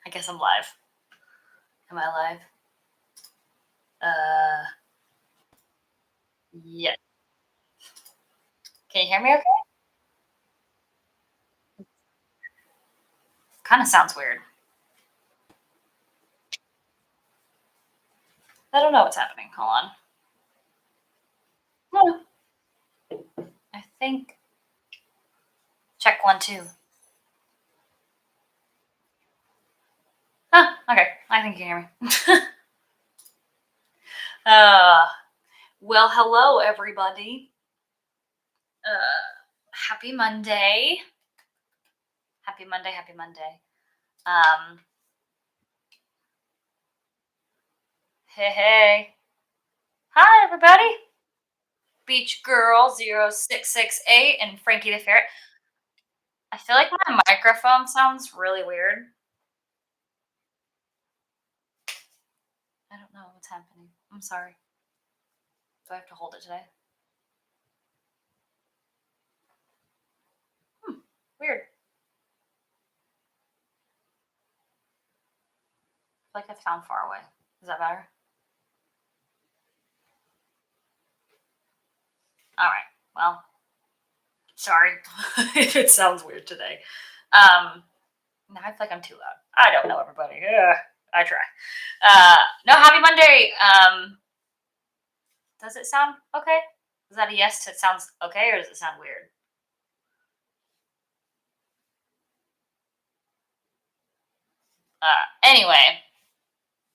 I guess I'm live. Am I live? Uh, yeah. Can you hear me okay? Kind of sounds weird. I don't know what's happening. Hold on. Hmm, I think check 1 2. Huh, okay. I think you can hear me. uh, well, hello everybody. Happy Monday. Happy Monday. Happy Monday. Um, hey. Hi everybody. Beach Girl 0668 and Frankie the Ferret. I feel like my microphone sounds really weird. I don't know what's happening. I'm sorry. Do I have to hold it today? Weird. I feel like I sound far away. Is that better? All right. Well, sorry if it sounds weird today. Now I feel like I'm too loud. I don't know, everybody. Ugh, I try. No, happy Monday. Does it sound okay? Is that a yes to it sounds okay, or does it sound weird? Anyway,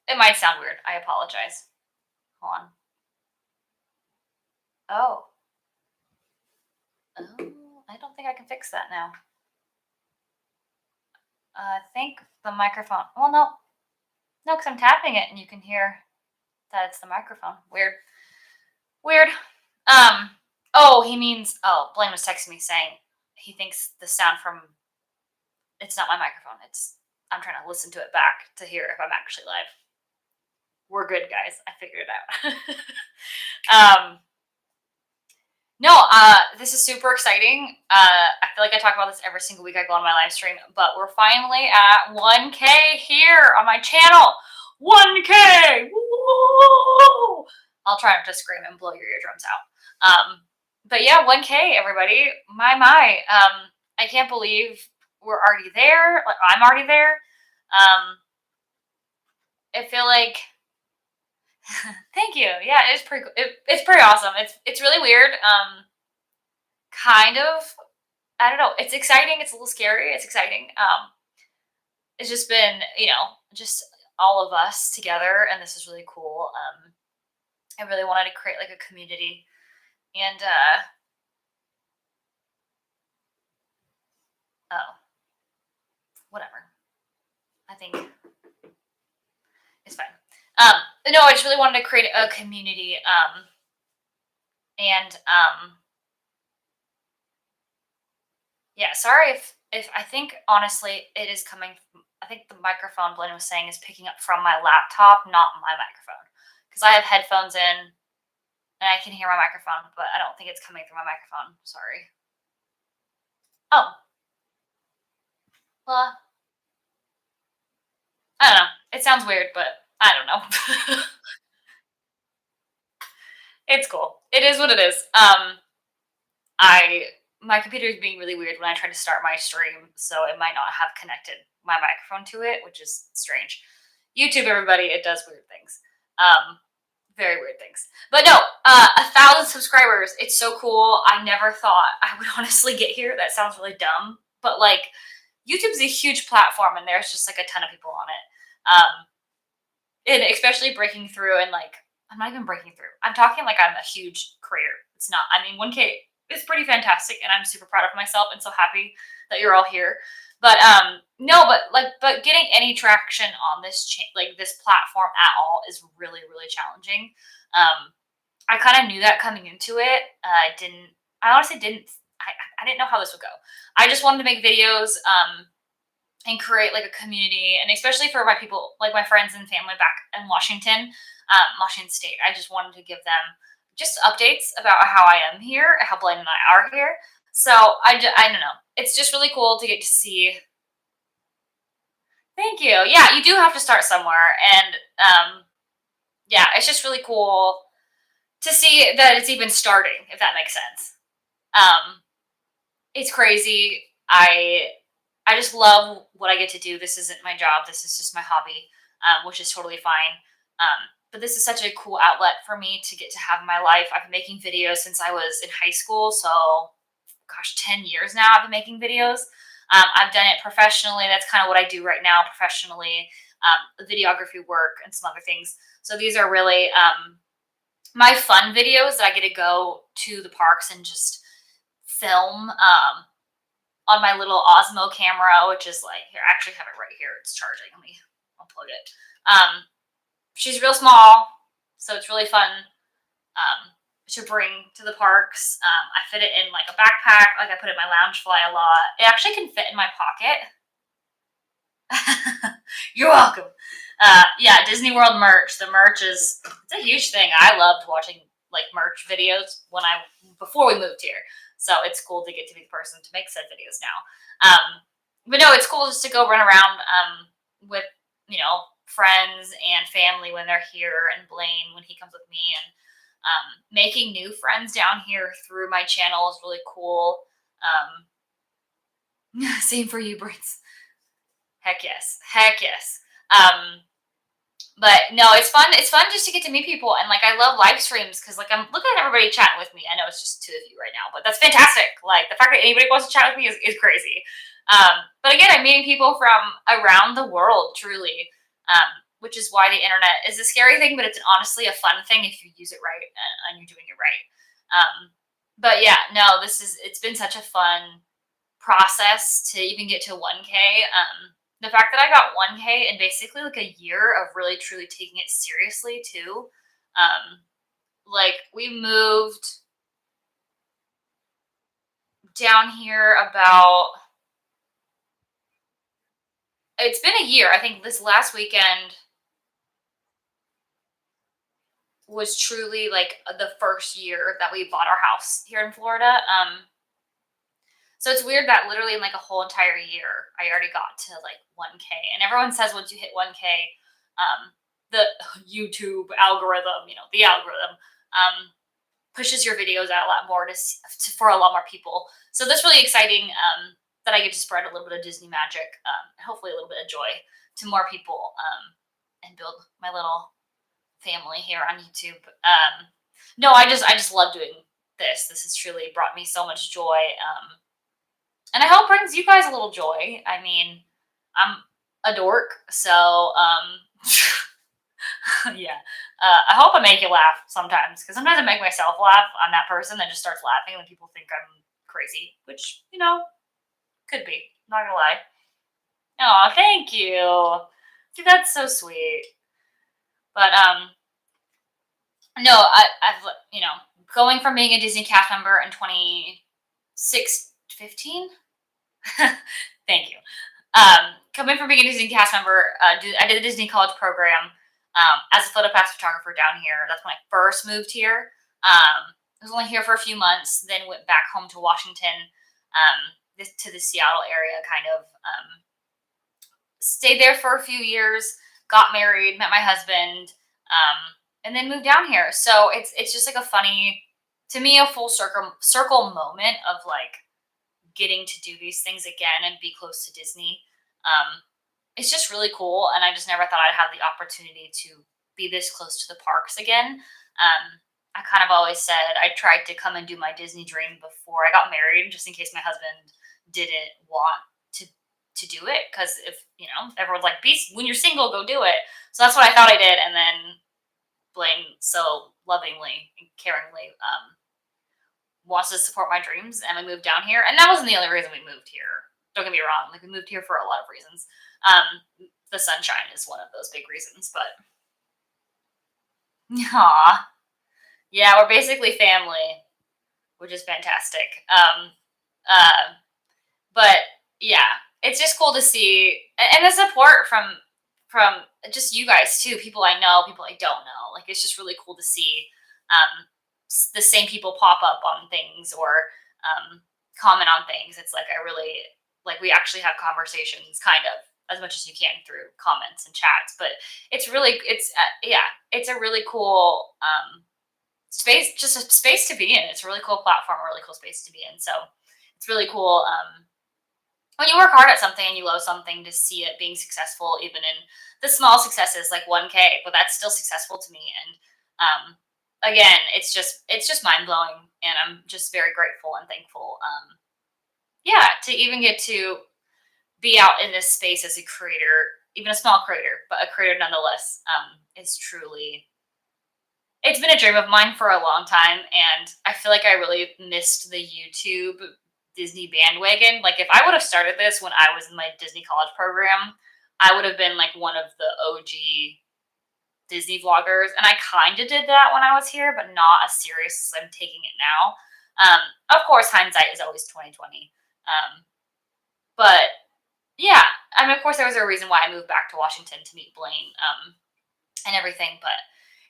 it might sound weird. I apologize. Hold on. Oh. Oh, I don't think I can fix that now. I think the microphone. Well, no, because I'm tapping it and you can hear that it's the microphone. Weird. Weird. Um. Oh, he means. Oh, Blaine was texting me saying he thinks the sound from. It's not my microphone. It's. I'm trying to listen to it back to hear if I'm actually live. We're good, guys. I figured it out. No, this is super exciting. I feel like I talk about this every single week I go on my live stream, but we're finally at 1K here on my channel. 1K! Woo! I'll try not to scream and blow your eardrums out. But yeah, 1K, everybody. My. I can't believe we're already there. Like, I'm already there. I feel like. Thank you. Yeah, it's pretty. It's pretty awesome. It's really weird. Kind of. I don't know. It's exciting. It's a little scary. It's exciting. It's just been, just all of us together, and this is really cool. I really wanted to create like a community, and oh, whatever. I think it's fine. No, I just really wanted to create a community, and yeah. Sorry if I think honestly it is coming. I think the microphone Blaine was saying is picking up from my laptop, not my microphone, because I have headphones in and I can hear my microphone, but I don't think it's coming through my microphone. Sorry. Oh, well, I don't know. It sounds weird, but I don't know. It's cool. It is what it is. I my computer is being really weird when I try to start my stream, so it might not have connected my microphone to it, which is strange. YouTube, everybody, it does weird things. Very weird things. But no, 1,000 subscribers. It's so cool. I never thought I would honestly get here. That sounds really dumb, but like YouTube's a huge platform, and there's just like a ton of people on it. And especially breaking through, and like I'm not even breaking through. I'm talking like I'm a huge creator. It's not. I mean, 1K is pretty fantastic, and I'm super proud of myself and so happy that you're all here. But no, but getting any traction on this like this platform at all is really really challenging. I kind of knew that coming into it. I didn't. I honestly didn't. I didn't know how this would go. I just wanted to make videos. And create like a community, and especially for my people, like my friends and family back in Washington, Washington State. I just wanted to give them just updates about how I am here, how Blaine and I are here. So I don't know. It's just really cool to get to see. Thank you. Yeah, you do have to start somewhere, and yeah, it's just really cool to see that it's even starting. If that makes sense. Um, it's crazy. I just love what I get to do. This isn't my job. This is just my hobby, which is totally fine. But this is such a cool outlet for me to get to have in my life. I've been making videos since I was in high school, so gosh, 10 years now. I've been making videos. I've done it professionally. That's kind of what I do right now professionally. The videography work and some other things. So these are really my fun videos that I get to go to the parks and just film on my little Osmo camera, which is like here. I actually have it right here. It's charging. Let me unplug it. She's real small, so it's really fun to bring to the parks. I fit it in like a backpack. Like I put it in my Loungefly a lot. It actually can fit in my pocket. You're welcome. Yeah, Disney World merch. The merch is it's a huge thing. I loved watching like merch videos when I before we moved here. So it's cool to get to be the person to make said videos now. But no, it's cool just to go run around with friends and family when they're here, and Blaine when he comes with me, and making new friends down here through my channel is really cool. Same for you, Brits. Heck yes. Heck yes. But no, it's fun. It's fun just to get to meet people, and like I love live streams because like I'm looking at everybody chatting with me. I know it's just two of you right now, but that's fantastic. Like the fact that anybody wants to chat with me is crazy. But again, I'm meeting people from around the world, truly, which is why the internet is a scary thing, but it's honestly a fun thing if you use it right and you're doing it right. But yeah, no, it's been such a fun process to even get to 1K. The fact that I got 1K in basically like a year of really truly taking it seriously too. Like we moved down here about it's been a year. I think this last weekend was truly like the first year that we bought our house here in Florida. So it's weird that literally in like a whole entire year, I already got to like 1K. And everyone says once you hit 1K, the YouTube algorithm, the algorithm, pushes your videos out a lot more for a lot more people. So that's really exciting that I get to spread a little bit of Disney magic, and hopefully a little bit of joy to more people, and build my little family here on YouTube. No, I just love doing this. This has truly brought me so much joy. And I hope brings you guys a little joy. I mean, I'm a dork, so yeah. I hope I make you laugh sometimes because sometimes I make myself laugh. I'm that person that just starts laughing and people think I'm crazy, which could be. Not gonna lie. Oh, thank you. See, that's so sweet. But no, I've going from being a Disney cast member in 2015. Thank you. Coming from being a Disney cast member, I did the Disney College program as a photo pass photographer down here. That's when I first moved here. I was only here for a few months, then went back home to Washington, to the Seattle area, kind of. Stayed there for a few years, got married, met my husband, and then moved down here. So it's just like a funny, to me, a full circle moment of like getting to do these things again and be close to Disney. It's just really cool, and I just never thought I'd have the opportunity to be this close to the parks again. I kind of always said I tried to come and do my Disney dream before I got married, just in case my husband didn't want to do it. Because if everyone's like, "Be when you're single, go do it." So that's what I thought I did, and then Blaine so lovingly and caringly wants to support my dreams, and we moved down here. And that wasn't the only reason we moved here. Don't get me wrong; like we moved here for a lot of reasons. The sunshine is one of those big reasons, but aw, yeah, we're basically family, which is fantastic. Uh, but yeah, it's just cool to see, and the support from just you guys too. People I know, people I don't know. Like it's just really cool to see the same people pop up on things or comment on things. It's like I really like we actually have conversations, kind of. as much as you can through comments and chats. But it's a really cool space, just a space to be in. It's a really cool platform, a really cool space to be in. So it's really cool when you work hard at something and you love something to see it being successful, even in the small successes like 1K, but that's still successful to me. And again, it's just mind blowing, and I'm just very grateful and thankful. Yeah, to even get to be out in this space as a creator, even a small creator, but a creator nonetheless, is truly. It's been a dream of mine for a long time, and I feel like I really missed the YouTube Disney bandwagon. Like, if I would have started this when I was in my Disney college program, I would have been like one of the OG Disney vloggers, and I kind of did that when I was here, but not as serious as I'm taking it now. Of course, hindsight is always 2020. But yeah, I mean, of course, there was a reason why I moved back to Washington to meet Blaine, and everything. But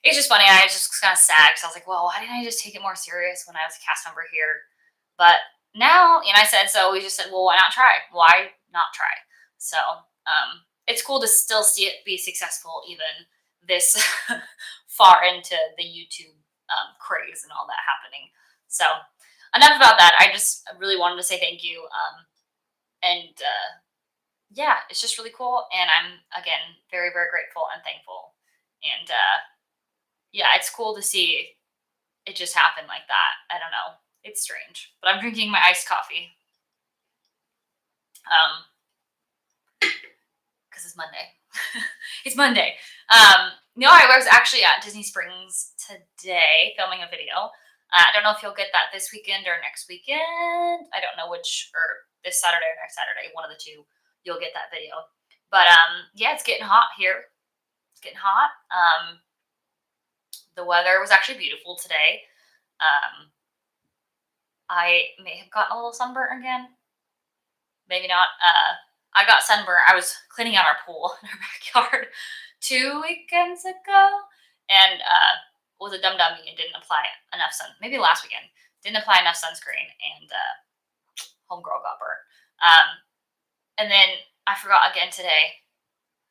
it's just funny. I was just kind of sad because I was like, well, why didn't I just take it more serious when I was a cast member here? But now, and I said so. We just said, well, why not try? Why not try? So it's cool to still see it be successful, even this far into the YouTube craze and all that happening. So enough about that. I just really wanted to say thank you. And yeah, it's just really cool. And I'm, again, very, very grateful and thankful. And yeah, it's cool to see it just happen like that. I don't know. It's strange. But I'm drinking my iced coffee. Because it's Monday. It's Monday. No, I was actually at Disney Springs today filming a video. I don't know if you'll get that this weekend or next weekend. I don't know which, or this Saturday or next Saturday, one of the two, you'll get that video. But yeah, it's getting hot here. It's getting hot. The weather was actually beautiful today. I may have gotten a little sunburnt again. Maybe not. I got sunburnt. I was cleaning out our pool in our backyard 2 weekends ago, and was a dummy and didn't apply enough Maybe last weekend didn't apply enough sunscreen, and homegirl got burnt. And then I forgot again today.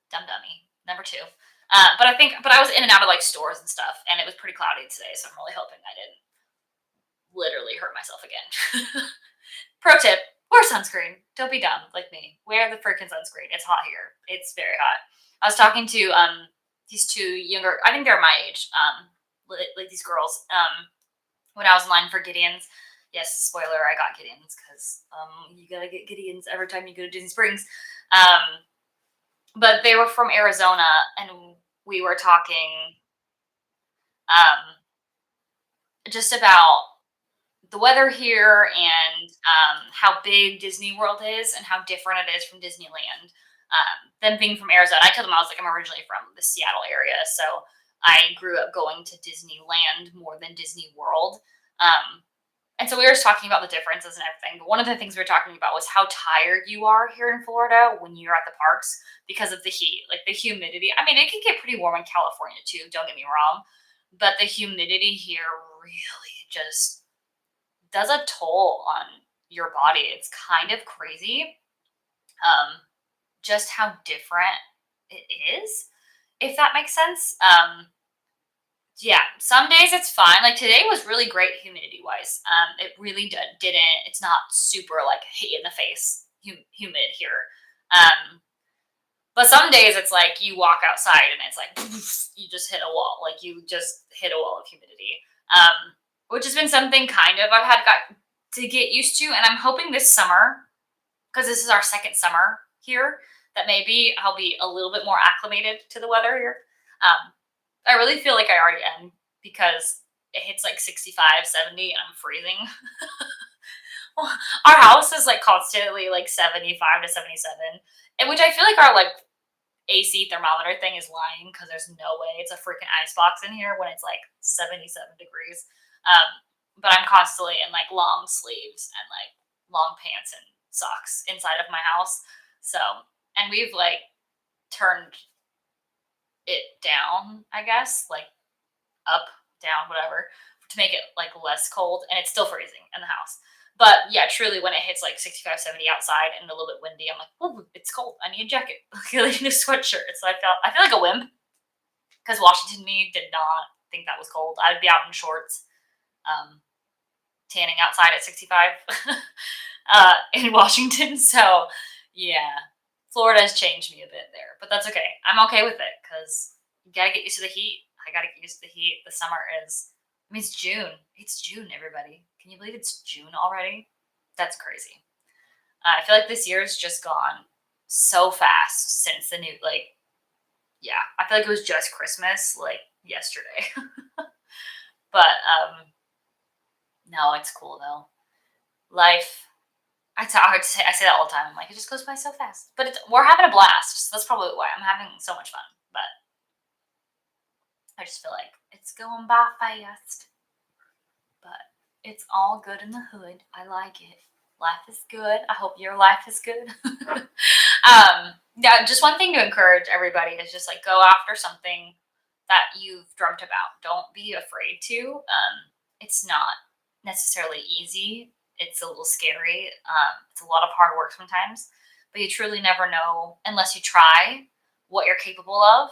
Dummy number two. But I was in and out of like stores and stuff, and it was pretty cloudy today, so I'm really hoping I didn't literally hurt myself again. Pro tip: wear sunscreen. Don't be dumb like me. Wear the freaking sunscreen. It's hot here. It's very hot. I was talking to these two younger. I think they're my age. Like these girls. When I was in line for Gideon's. Yes, spoiler: I got Gideon's because you gotta get Gideon's every time you go to Disney Springs. But they were from Arizona, and we were talking just about the weather here and how big Disney World is and how different it is from Disneyland. Them being from Arizona, I told them I was like, I'm originally from the Seattle area, so I grew up going to Disneyland more than Disney World. And so we were just talking about the differences and everything. But one of the things we were talking about was how tired you are here in Florida when you're at the parks because of the heat, like the humidity. I mean, it can get pretty warm in California too, don't get me wrong. But the humidity here really just does a toll on your body. It's kind of crazy, just how different it is, if that makes sense. Yeah, some days it's fine. Like today was really great humidity wise. It really didn't. It's not super like hit you in the face humid here. But some days it's like you walk outside and it's like you just hit a wall. Like you just hit a wall of humidity. Which has been something kind of got to get used to, and I'm hoping this summer, because this is our second summer here, that maybe I'll be a little bit more acclimated to the weather here. I really feel like I already am because it hits like 65, 70, and I'm freezing. Our house is like constantly like 75 to 77, and which I feel like our like AC thermometer thing is lying because there's no way it's a freaking ice box in here when it's like 77 degrees. But I'm constantly in like long sleeves and like long pants and socks inside of my house. So, and we've like turned it down, I guess, like up, down, whatever, to make it like less cold, and it's still freezing in the house. But yeah, truly, when it hits like 65, 70 outside and a little bit windy, I'm like, oh, it's cold. I need a jacket. I need a sweatshirt. So I feel like a wimp because Washington me did not think that was cold. I'd be out in shorts, um, tanning outside at 65 in Washington. So yeah, Florida has changed me a bit there, but that's okay. I'm okay with it because you gotta get used to the heat. I gotta get used to the heat. The summer is, I mean, it's June. It's June, everybody. Can you believe it's June already? That's crazy. I feel like this year's just gone so fast since the new, like, yeah, I feel like it was just Christmas, like, yesterday. But, no, it's cool though. Life, I say that all the time. I'm like, it just goes by so fast. But we're having a blast. So that's probably why I'm having so much fun. But I just feel like it's going by fast. But it's all good in the hood. I like it. Life is good. I hope your life is good. Yeah, just one thing to encourage everybody is just like go after something that you've dreamt about. Don't be afraid to. It's not necessarily easy. It's a little scary. It's a lot of hard work sometimes, but you truly never know unless you try what you're capable of.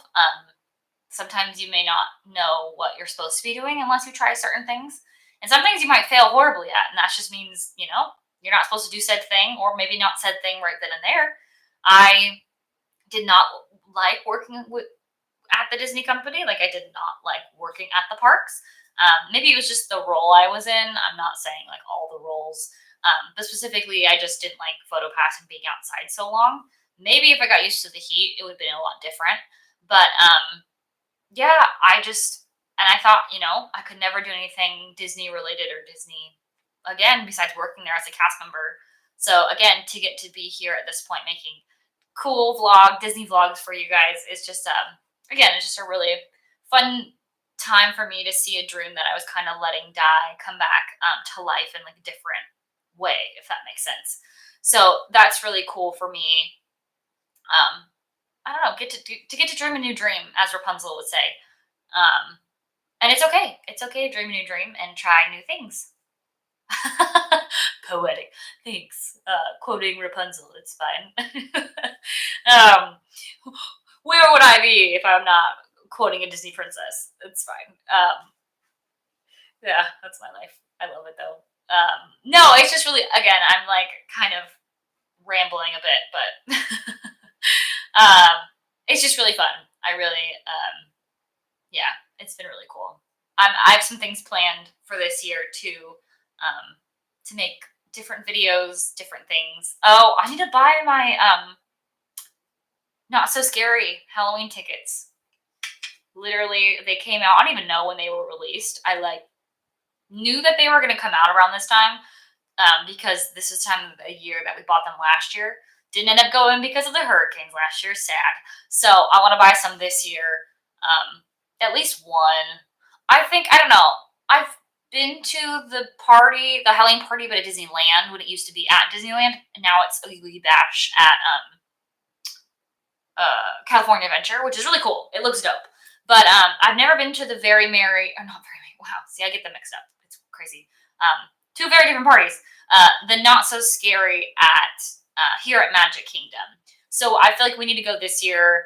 Sometimes you may not know what you're supposed to be doing unless you try certain things. And some things you might fail horribly at. And that just means, you're not supposed to do said thing or maybe not said thing right then and there. I did not like working with at the Disney company. Like I did not like working at the parks. Maybe it was just the role I was in. I'm not saying like all the roles, but specifically, I just didn't like photo pass and being outside so long. Maybe if I got used to the heat, it would have been a lot different. But yeah, and I thought, I could never do anything Disney related or Disney again besides working there as a cast member. So again, to get to be here at this point making cool Disney vlogs for you guys is just again, it's just a really fun time for me to see a dream that I was kind of letting die come back to life in like a different way, if that makes sense. So that's really cool for me. Um, I don't know, get to dream a new dream, as Rapunzel would say. Um, and it's okay. It's okay to dream a new dream and try new things. Poetic. Thanks. Quoting Rapunzel. It's fine. um, where would I be if I'm not quoting a Disney princess? It's fine. Yeah, that's my life. I love it though. No, it's just really, again, I'm like kind of rambling a bit, but it's just really fun. I really, yeah, it's been really cool. I have some things planned for this year too, to make different videos, different things. Oh, I need to buy my not so scary Halloween tickets. Literally, they came out. I don't even know when they were released. I like knew that they were going to come out around this time because this is time of the year that we bought them last year. Didn't end up going because of the hurricanes last year. Sad. So I want to buy some this year. At least one. I don't know. I've been to the Halloween party, but at Disneyland when it used to be at Disneyland, and now it's Oogie Boogie Bash at California Adventure, which is really cool. It looks dope. But I've never been to the Very Merry, or not Very Merry. Wow, see, I get them mixed up. It's crazy. Two very different parties. The Not So Scary at here at Magic Kingdom. So I feel like we need to go this year.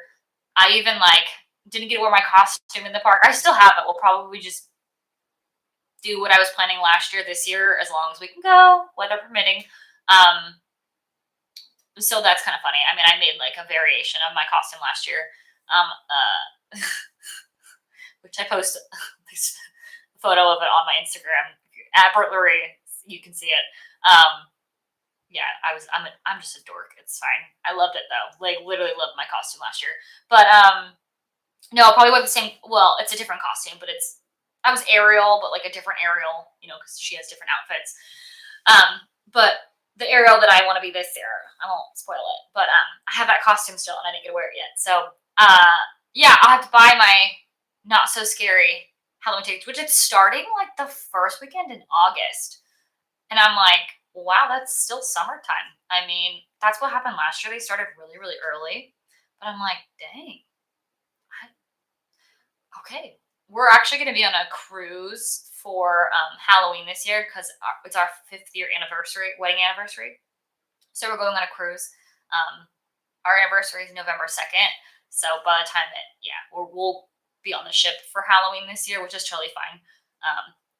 I even like didn't get to wear my costume in the park. I still have it. We'll probably just do what I was planning last year this year as long as we can go, weather permitting. So that's kind of funny. I mean, I made like a variation of my costume last year, which I posted this photo of it on my Instagram at Bertlery. You can see it. Yeah, I'm just a dork. It's fine. I loved it though. Like literally loved my costume last year. But no, I'll probably wear the same. Well, it's a different costume, but I was Ariel, but like a different Ariel, because she has different outfits. But the Ariel that I want to be this year, I won't spoil it, but I have that costume still, and I didn't get to wear it yet. So yeah, I'll have to buy my Not So Scary Halloween tickets, which it's starting like the first weekend in August, and I'm like, wow, that's still summertime. I mean, that's what happened last year. They started really, really early, but I'm like, dang, okay. we're actually going to be on a cruise for Halloween this year because it's our 5th year anniversary, wedding anniversary. So we're going on a cruise. Um, our anniversary is November 2nd. So by the time that, yeah, we'll be on the ship for Halloween this year, which is totally fine.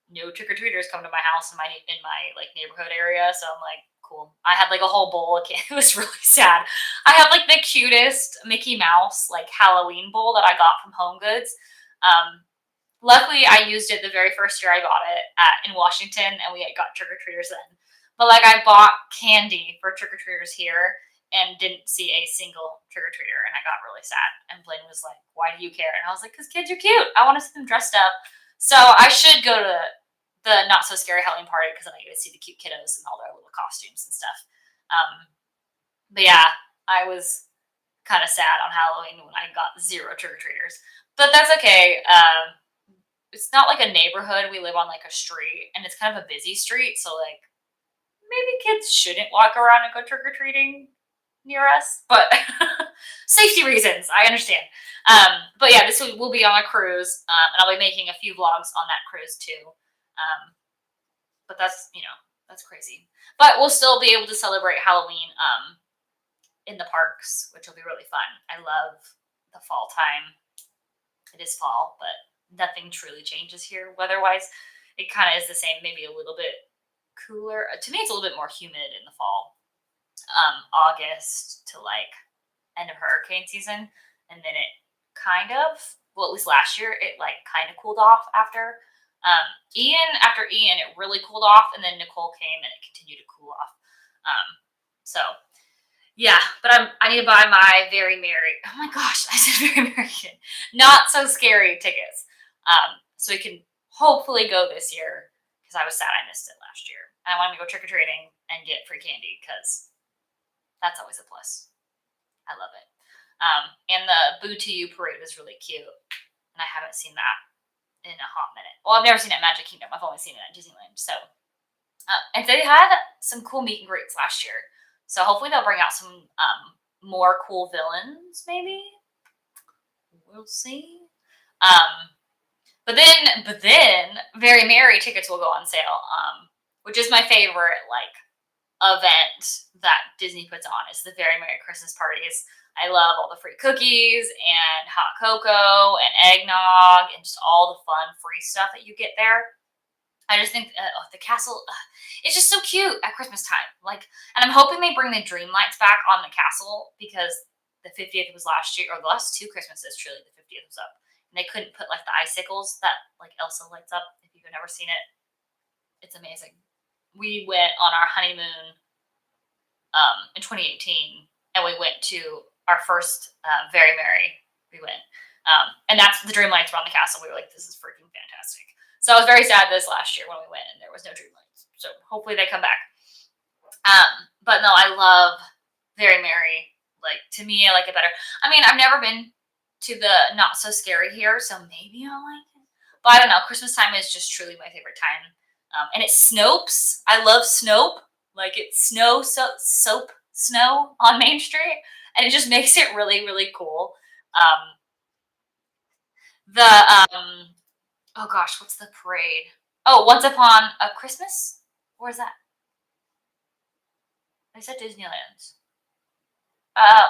No trick or treaters come to my house in my like neighborhood area, so I'm like, cool. I had like a whole bowl. It was really sad. I have like the cutest Mickey Mouse like Halloween bowl that I got from Home Goods. Um, Luckily, I used it the very first year I got it in Washington, and we got trick or treaters then. But like, I bought candy for trick or treaters here and didn't see a single trick or treater, and I got really sad. And Blaine was like, "Why do you care?" And I was like, "Because kids are cute. I want to see them dressed up." So I should go to the not so scary Halloween party because then I get to see the cute kiddos and all their little costumes and stuff. Um, but yeah, I was kind of sad on Halloween when I got zero trick or treaters, but that's okay. It's not like a neighborhood. We live on like a street, and it's kind of a busy street, so like maybe kids shouldn't walk around and go trick or treating near us, but safety reasons, I understand. But yeah, this we'll be on a cruise, and I'll be making a few vlogs on that cruise too. But that's that's crazy. But we'll still be able to celebrate Halloween in the parks, which will be really fun. I love the fall time. It is fall, but nothing truly changes here weather-wise. It kind of is the same, maybe a little bit cooler. To me, it's a little bit more humid in the fall, August to like end of hurricane season, and then it kind of, well, at least last year, it like kind of cooled off after. After Ian, it really cooled off, and then Nicole came and it continued to cool off. So yeah, but I need to buy my Very Merry. Oh my gosh, I said Very Merry again. Not So Scary tickets. So we can hopefully go this year because I was sad I missed it last year. And I wanted to go trick or treating and get free candy because that's always a plus. I love it. And the Boo to You parade was really cute, and I haven't seen that in a hot minute. Well, I've never seen it at Magic Kingdom. I've only seen it at Disneyland. So, and they had some cool meet and greets last year. So hopefully they'll bring out some more cool villains. Maybe we'll see. But then, Very Merry tickets will go on sale. Which is my favorite like event that Disney puts on is the Very Merry Christmas parties. I love all the free cookies and hot cocoa and eggnog and just all the fun free stuff that you get there. I just think the castle, it's just so cute at Christmas time. Like, and I'm hoping they bring the dream lights back on the castle because the 50th was last year, or the last two Christmases, truly, the 50th was up. And they couldn't put like the icicles that like Elsa lights up. If you've never seen it, it's amazing. We went on our honeymoon in 2018, and we went to our first Very Merry. We went, and that's the dream lights were on the castle. We were like, this is freaking fantastic. So I was very sad this last year when we went and there was no dream lights. So hopefully they come back. But no, I love Very Merry. Like, to me, I like it better. I mean, I've never been to the Not So Scary here, so maybe I'll like it. But I don't know. Christmas time is just truly my favorite time. And it Snopes. I love Snope. Like, it's soap snow on Main Street, and it just makes it really really cool. Um, the oh gosh, what's the parade? Oh, Once Upon a Christmas. Where's that? I said Disneyland.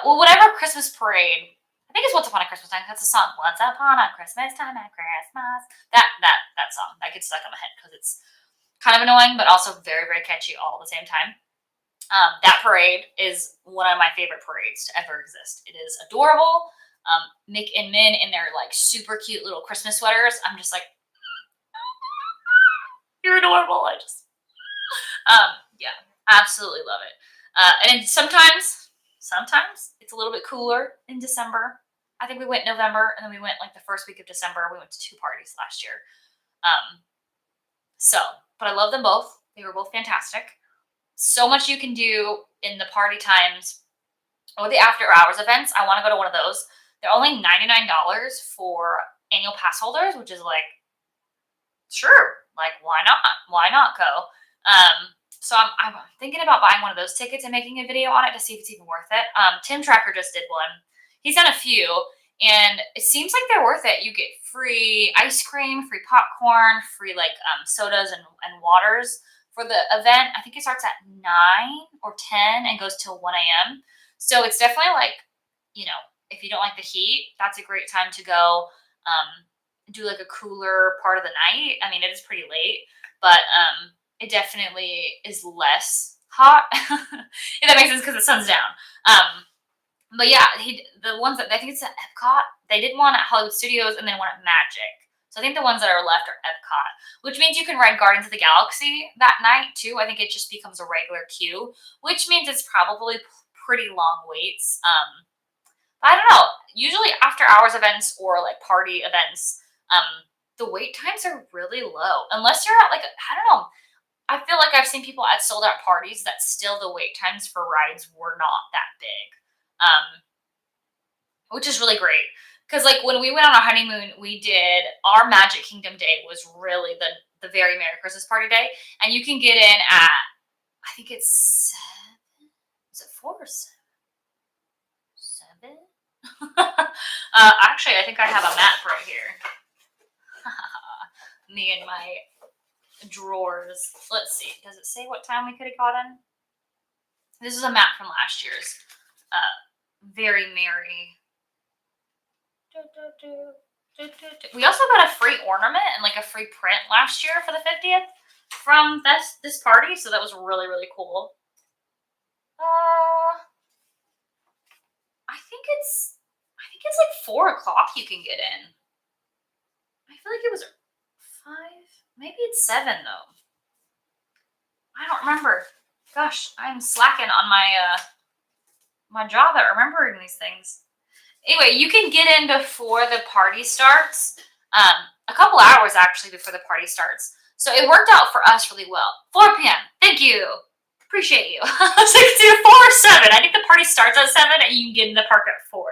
Well, whatever Christmas parade. I think it's Once Upon a Christmas Time. That's a song. Once upon a Christmas time at Christmas. That song that gets stuck in my head because it's kind of annoying, but also very very catchy all at the same time. That parade is one of my favorite parades to ever exist. It is adorable. Mick and Min in their like super cute little Christmas sweaters. I'm just like, you're adorable. Yeah, absolutely love it. And sometimes it's a little bit cooler in December. I think we went November, and then we went like the first week of December. We went to two parties last year. Um, so, but I love them both. They were both fantastic. So much you can do in the party times or the after hours events. I want to go to one of those. They're only $99 for annual pass holders, which is like, sure, like why not? Why not go? So I'm thinking about buying one of those tickets and making a video on it to see if it's even worth it. Tim Tracker just did one. He's done a few, And it seems like they're worth it. You get free ice cream, free popcorn, free like sodas and waters for the event. I think it starts at 9 or 10 and goes till 1 a.m. So it's definitely like, if you don't like the heat, that's a great time to go do like a cooler part of the night. I mean, it is pretty late, but it definitely is less hot. If that makes sense, because the sun's down. But yeah, the ones that I think it's at Epcot. They did one at Hollywood Studios and then one at Magic. So I think the ones that are left are Epcot, which means you can ride Guardians of the Galaxy that night too. I think it just becomes a regular queue, which means it's probably pretty long waits. I don't know. Usually after hours events or like party events, the wait times are really low. Unless you're at like I don't know. I feel like I've seen people at sold out parties that still the wait times for rides were not that big, which is really great. Because like when we went on our honeymoon, we did our Magic Kingdom day was really the very Merry Christmas party day, and you can get in at I think it's 7. Is it 4 or 7? Actually, I think I have a map right here. Me and my drawers. Let's see. Does it say what time we could have gotten? This is a map from last year's Very Merry. We also got a free ornament and like a free print last year for the 50th from this party, so that was really, really cool. I think it's like 4 o'clock you can get in. I feel like it was 5. Maybe it's 7 though. I don't remember. Gosh, I'm slacking on my job at remembering these things. Anyway, you can get in before the party starts. A couple hours actually before the party starts. So it worked out for us really well. 4 p.m. Thank you. Appreciate you. I was like, it's either 4 or 7. I think the party starts at 7 and you can get in the park at 4.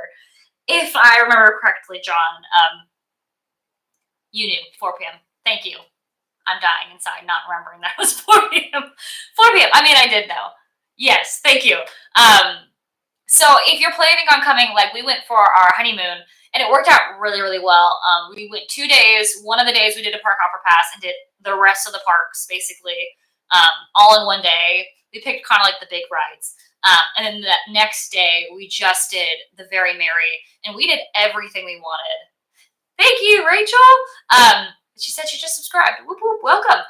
If I remember correctly, John, you knew 4 p.m. Thank you. I'm dying inside not remembering that it was 4 p.m. 4 p.m. I mean, I did know. Yes, thank you. So if you're planning on coming, like we went for our honeymoon and it worked out really, really well. We went 2 days. One of the days we did a park hopper pass and did the rest of the parks basically all in one day. We picked kind of like the big rides. And then the next day we just did the Very Merry and we did everything we wanted. Thank you, Rachel. She said she just subscribed. Whoop, whoop, welcome.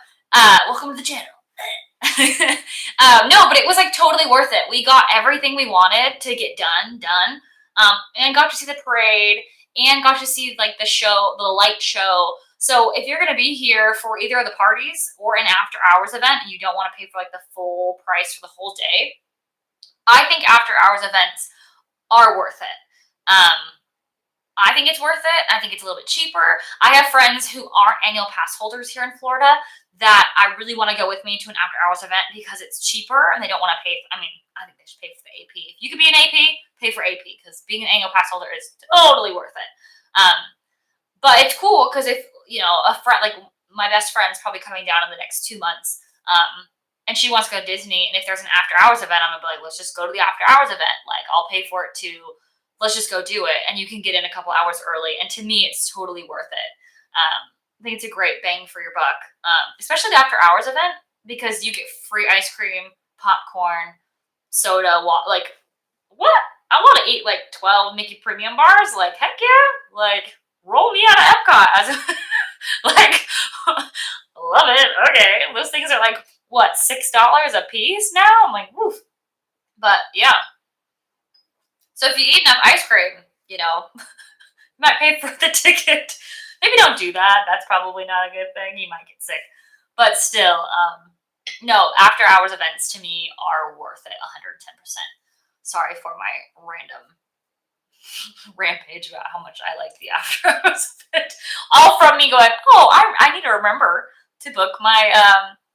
Welcome to the channel. No, but it was like totally worth it. We got everything we wanted to get done, and got to see the parade and got to see like the show, the light show. So if you're going to be here for either of the parties or an after hours event and you don't want to pay for like the full price for the whole day, I think after hours events are worth it. I think it's worth it. I think it's a little bit cheaper. I have friends who aren't annual pass holders here in Florida that I really want to go with me to an after hours event because it's cheaper and they don't want to pay. I mean, I think they should pay for the AP. If you could be an AP, pay for AP because being an annual pass holder is totally worth it. But it's cool because if, a friend, like my best friend's probably coming down in the next 2 months, and she wants to go to Disney, and if there's an after hours event, I'm going to be like, let's just go to the after hours event. Like, I'll pay for it too. Let's just go do it. And you can get in a couple hours early. And to me, it's totally worth it. I think it's a great bang for your buck, especially the after hours event because you get free ice cream, popcorn, soda. Like, what? I want to eat like 12 Mickey Premium bars. Like, heck yeah. Like, roll me out of Epcot. Like, love it. Okay. Those things are like, what, $6 a piece now? I'm like, woof. But yeah. So if you eat enough ice cream, you might pay for the ticket. Maybe don't do that. That's probably not a good thing. You might get sick. But still, no, after hours events to me are worth it 110%. Sorry for my random rampage about how much I like the after hours event. All from me going, oh, I need to remember to book my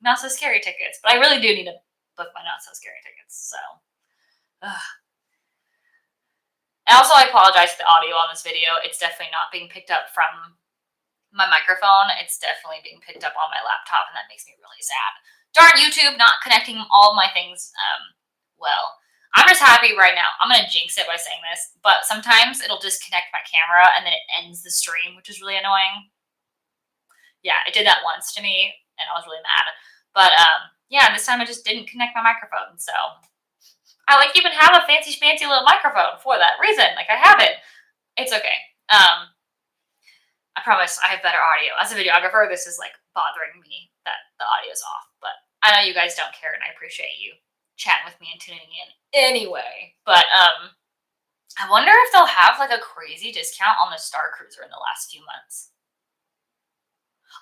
Not So Scary tickets. But I really do need to book my Not So Scary tickets. So, And also, I apologize for the audio on this video. It's definitely not being picked up from my microphone. It's definitely being picked up on my laptop, and that makes me really sad. Darn YouTube, not connecting all my things well. I'm just happy right now. I'm gonna jinx it by saying this, but sometimes it'll disconnect my camera and then it ends the stream, which is really annoying. Yeah, it did that once to me, and I was really mad. But yeah, this time I just didn't connect my microphone, so I like even have a fancy schmancy little microphone for that reason. Like I have it. It's okay. Um, I promise I have better audio. As a videographer, this is like bothering me that the audio's off, but I know you guys don't care, and I appreciate you chatting with me and tuning in anyway. But I wonder if they'll have like a crazy discount on the Star Cruiser in the last few months.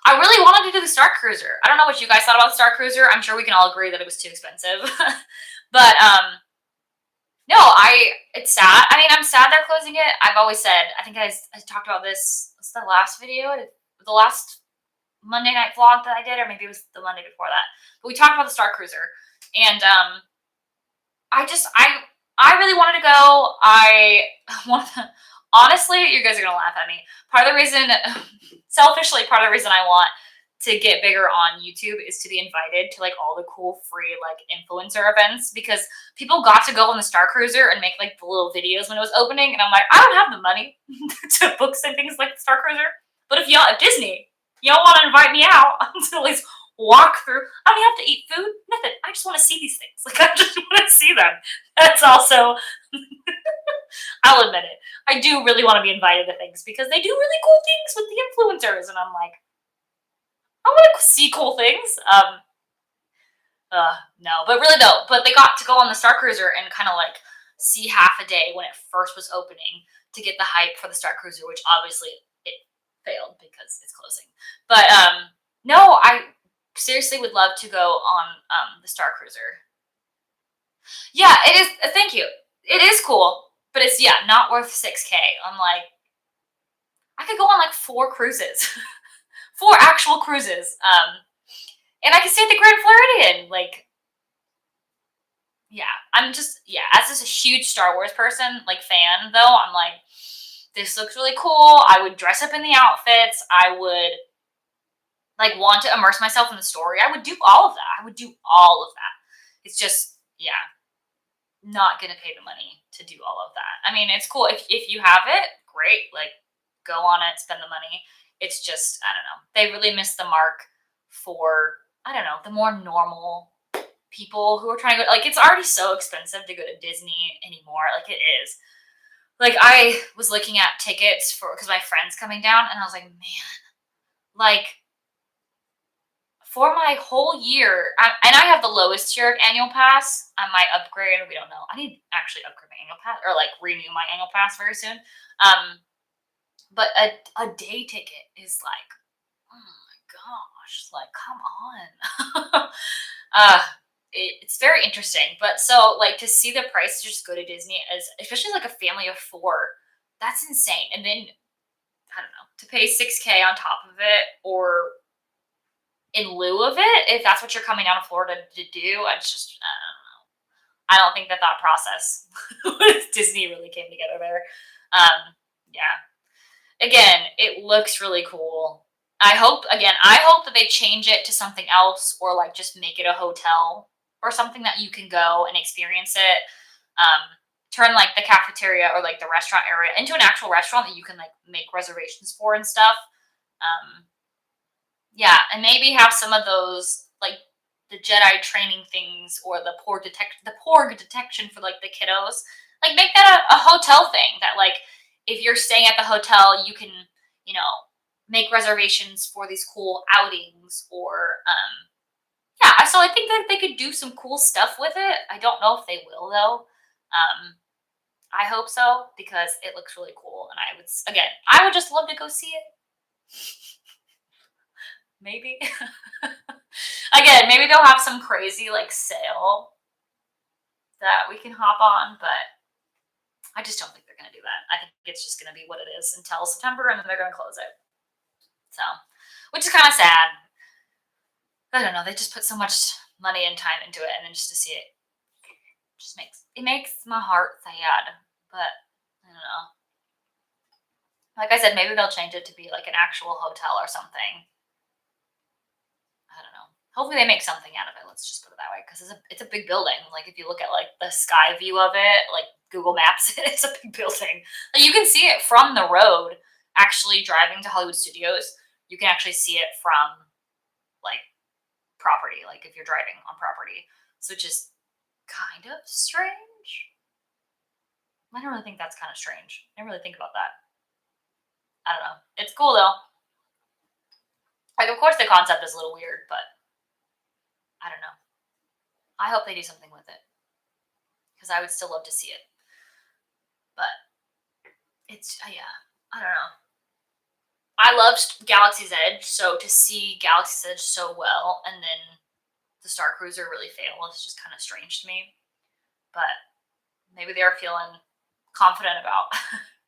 I really wanted to do the Star Cruiser. I don't know what you guys thought about Star Cruiser. I'm sure we can all agree that it was too expensive. But no, it's sad. I mean, I'm sad they're closing it. I've always said, I think I talked about this. What's the last video? The last Monday night vlog that I did, or maybe it was the Monday before that. But we talked about the Star Cruiser, and I really wanted to go. I want to, honestly, you guys are gonna laugh at me. Part of the reason, selfishly, part of the reason I want to get bigger on YouTube is to be invited to like all the cool free like influencer events, because people got to go on the Star Cruiser and make like the little videos when it was opening, and I'm like, I don't have the money to book some things like the Star Cruiser. But if Disney, y'all want to invite me out to at least walk through, I don't have to eat food, nothing. I just want to see these things. Like I just want to see them. That's also, I'll admit it. I do really want to be invited to things because they do really cool things with the influencers, and I'm like, I want to see cool things. No, but really though, but they got to go on the Star Cruiser and kind of like see half a day when it first was opening to get the hype for the Star Cruiser, which obviously it failed because it's closing. But no, I seriously would love to go on the Star Cruiser. Yeah, it is. Thank you. It is cool, but it's not worth 6K. I'm like, I could go on like 4 cruises, 4 actual cruises. And I can stay at the Grand Floridian. Like, yeah, I'm just as this a huge Star Wars person, like fan though, I'm like, this looks really cool. I would dress up in the outfits. I would like want to immerse myself in the story. I would do all of that. I would do all of that. It's just not gonna pay the money to do all of that. I mean, it's cool if you have it, great. Like, go on it, spend the money. It's just I don't know. They really missed the mark for I don't know the more normal people who are trying to go. Like, it's already so expensive to go to Disney anymore. Like, it is. Like, I was looking at tickets for because my friend's coming down, and I was like, man, like for my whole year, and I have the lowest tier of annual pass. I might upgrade. We don't know. I need to actually upgrade my annual pass or like renew my annual pass very soon. But a day ticket is like, oh my gosh, like come on. uh, it's very interesting. But so like to see the price to just go to Disney as especially like a family of 4, that's insane. And then I don't know to pay 6K on top of it or in lieu of it, if that's what you're coming down to Florida to do, it's just I don't think that process with Disney really came together there. Yeah. Again, it looks really cool. I hope that they change it to something else or like just make it a hotel or something that you can go and experience it. Turn like the cafeteria or like the restaurant area into an actual restaurant that you can like make reservations for and stuff. Um, yeah, and maybe have some of those like the Jedi training things or the porg detection for like the kiddos. Like make that a hotel thing that like if you're staying at the hotel, you can, you know, make reservations for these cool outings or yeah, so I think that they could do some cool stuff with it. I don't know if they will though. I hope so because it looks really cool and I would just love to go see it. Maybe. Again, maybe they'll have some crazy like sale that we can hop on, but I just don't think they're gonna do that. I think it's just gonna be what it is until September and then they're gonna close it. So which is kind of sad. I don't know, they just put so much money and time into it and then just to see it just makes my heart sad. But I don't know. Like I said, maybe they'll change it to be like an actual hotel or something. I don't know. hopefully they make something out of it. Let's just put it that way, because it's a big building. Like if you look at like the sky view of it, like Google Maps, it's a big building. Like you can see it from the road. Actually, driving to Hollywood Studios, you can actually see it from like property. Like if you're driving on property, so which is kind of strange. I don't really think that's kind of strange. I didn't really think about that. I don't know. It's cool though. Like, of course, the concept is a little weird, but I don't know. I hope they do something with it because I would still love to see it. But it's yeah, I don't know. I loved Galaxy's Edge, so to see Galaxy's Edge so well and then the Star Cruiser really fail is just kind of strange to me. But maybe they were feeling confident about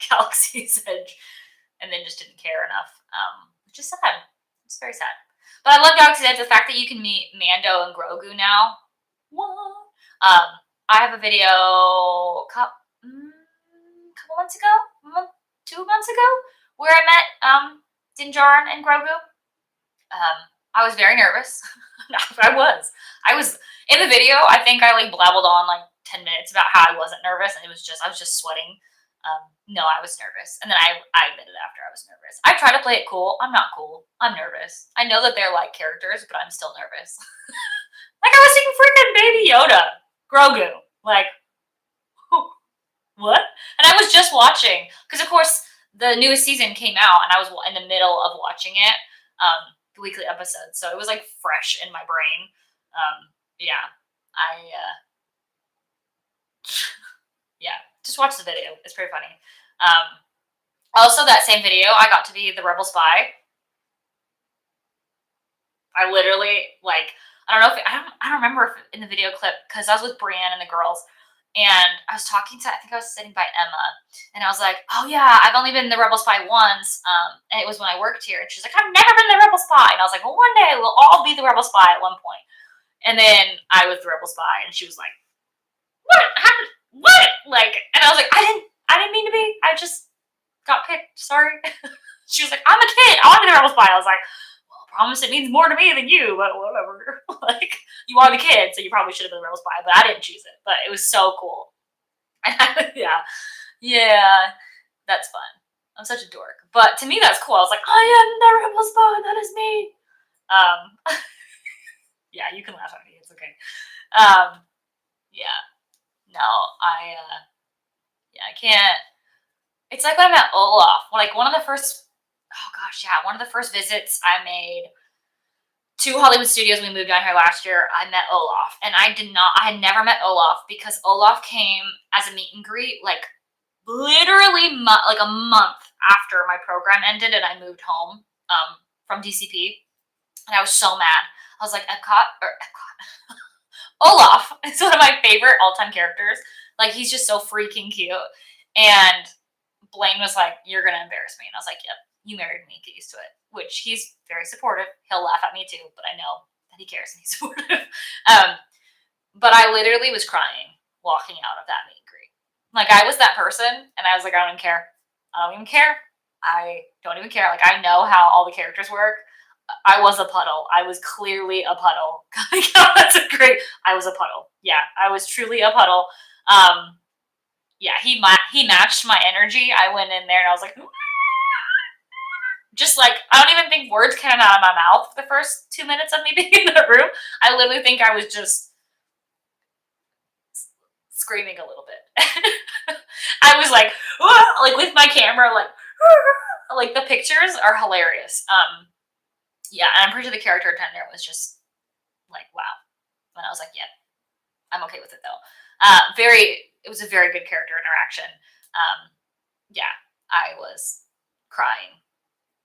Galaxy's Edge and then just didn't care enough, which is sad. It's very sad. But I love Galaxy's Edge. The fact that you can meet Mando and Grogu now. What? I have a video couple months ago, 2 months ago, where I met Din Djarin and Grogu. I was very nervous. I was in the video. I think I like blabbled on like 10 minutes about how I wasn't nervous, and I was just sweating. No, I was nervous, and then I admitted after I was nervous. I try to play it cool. I'm not cool. I'm nervous. I know that they're like characters, but I'm still nervous. Like I was seeing freaking Baby Yoda, Grogu. Like what? And I was just watching because, of course, the newest season came out, and I was in the middle of watching it, the weekly episode, so it was like fresh in my brain. Yeah, I yeah, just watch the video. It's pretty funny. Also, that same video, I got to be the rebel spy. I literally like I don't know if I don't remember if in the video clip because I was with Brienne and the girls, and I was talking to I think I was sitting by Emma, and I was like, "Oh yeah, I've only been the rebel spy once," and it was when I worked here, and she's like, "I've never been the rebel spy," and I was like, "Well, one day we'll all be the rebel spy at one point." And then I was the rebel spy, and she was like, "What? How? What?" Like, and I was like, I didn't mean to be. I just got picked. Sorry." She was like, "I'm a kid. I want to be the rebel spy." I was like, "Well, I promise it means more to me than you, but whatever." Like, you are the kid, so you probably should have been the rebel spy, but I didn't choose it. But it was so cool. Yeah, yeah, that's fun. I'm such a dork, but to me that's cool. I was like, "I am the rebel spy. That is me." Um, yeah, you can laugh at me. It's okay. Yeah, no, yeah, I can't. It's like when I met Olaf. Like one of the first, oh gosh, yeah, one of the first visits I made to Hollywood Studios. We moved down here last year. I met Olaf, and I had never met Olaf because Olaf came as a meet and greet, like literally like a month after my program ended and I moved home from DCP, and I was so mad. I was like, Epcot. Olaf is one of my favorite all-time characters. Like he's just so freaking cute. And Blaine was like, "You're gonna embarrass me," and I was like, "Yep, you married me. Get used to it." Which he's very supportive. He'll laugh at me too, but I know that he cares and he's supportive. But I literally was crying walking out of that meet and greet. Like I was that person, and I was like, "I don't even care. I don't even care. I don't even care." Like I know how all the characters work. I was a puddle. I was clearly a puddle. That's a great. I was a puddle. Yeah, I was truly a puddle. Yeah, he matched my energy. I went in there and I was like, just like I don't even think words came out of my mouth for the first 2 minutes of me being in the room. I literally think I was just screaming a little bit. I was like with my camera, like the pictures are hilarious. Yeah, and I'm pretty sure the character attendant was just like, wow. And I was like, yeah, I'm okay with it though. It was a very good character interaction. Yeah, I was crying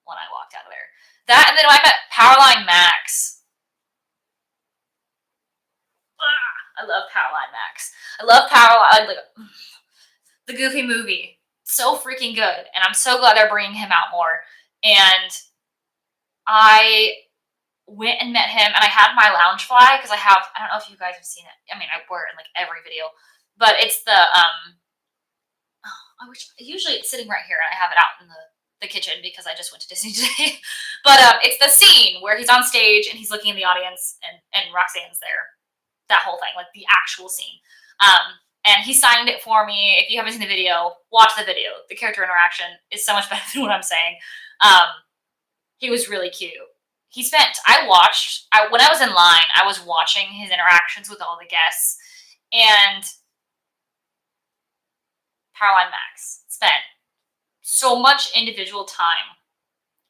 when I walked out of there. That, and then I met Powerline Max. I love Powerline Max. I love Powerline, like the Goofy movie. So freaking good, and I'm so glad they're bringing him out more. And I went and met him, and I had my Loungefly because I don't know if you guys have seen it. I mean, I wear it in like every video, but it's the usually it's sitting right here, and I have it out in the the kitchen because I just went to Disney today. But it's the scene where he's on stage and he's looking in the audience and Roxanne's there. That whole thing, like the actual scene. And he signed it for me. If you haven't seen the video, watch the video. The character interaction is so much better than what I'm saying. He was really cute. When I was in line, I was watching his interactions with all the guests, and Caroline Max spent so much individual time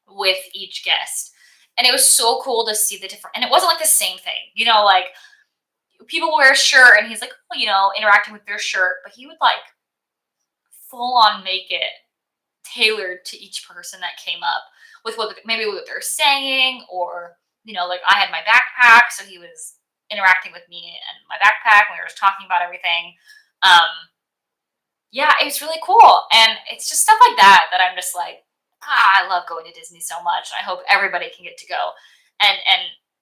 with each guest. And it was so cool to see the different, and it wasn't like the same thing, like people wear a shirt and he's like, interacting with their shirt, but he would like full on make it tailored to each person that came up with what they're saying, or like I had my backpack, so he was interacting with me and my backpack, and we were just talking about everything. Yeah, it was really cool, and it's just stuff like that I'm just like, I love going to Disney so much. I hope everybody can get to go and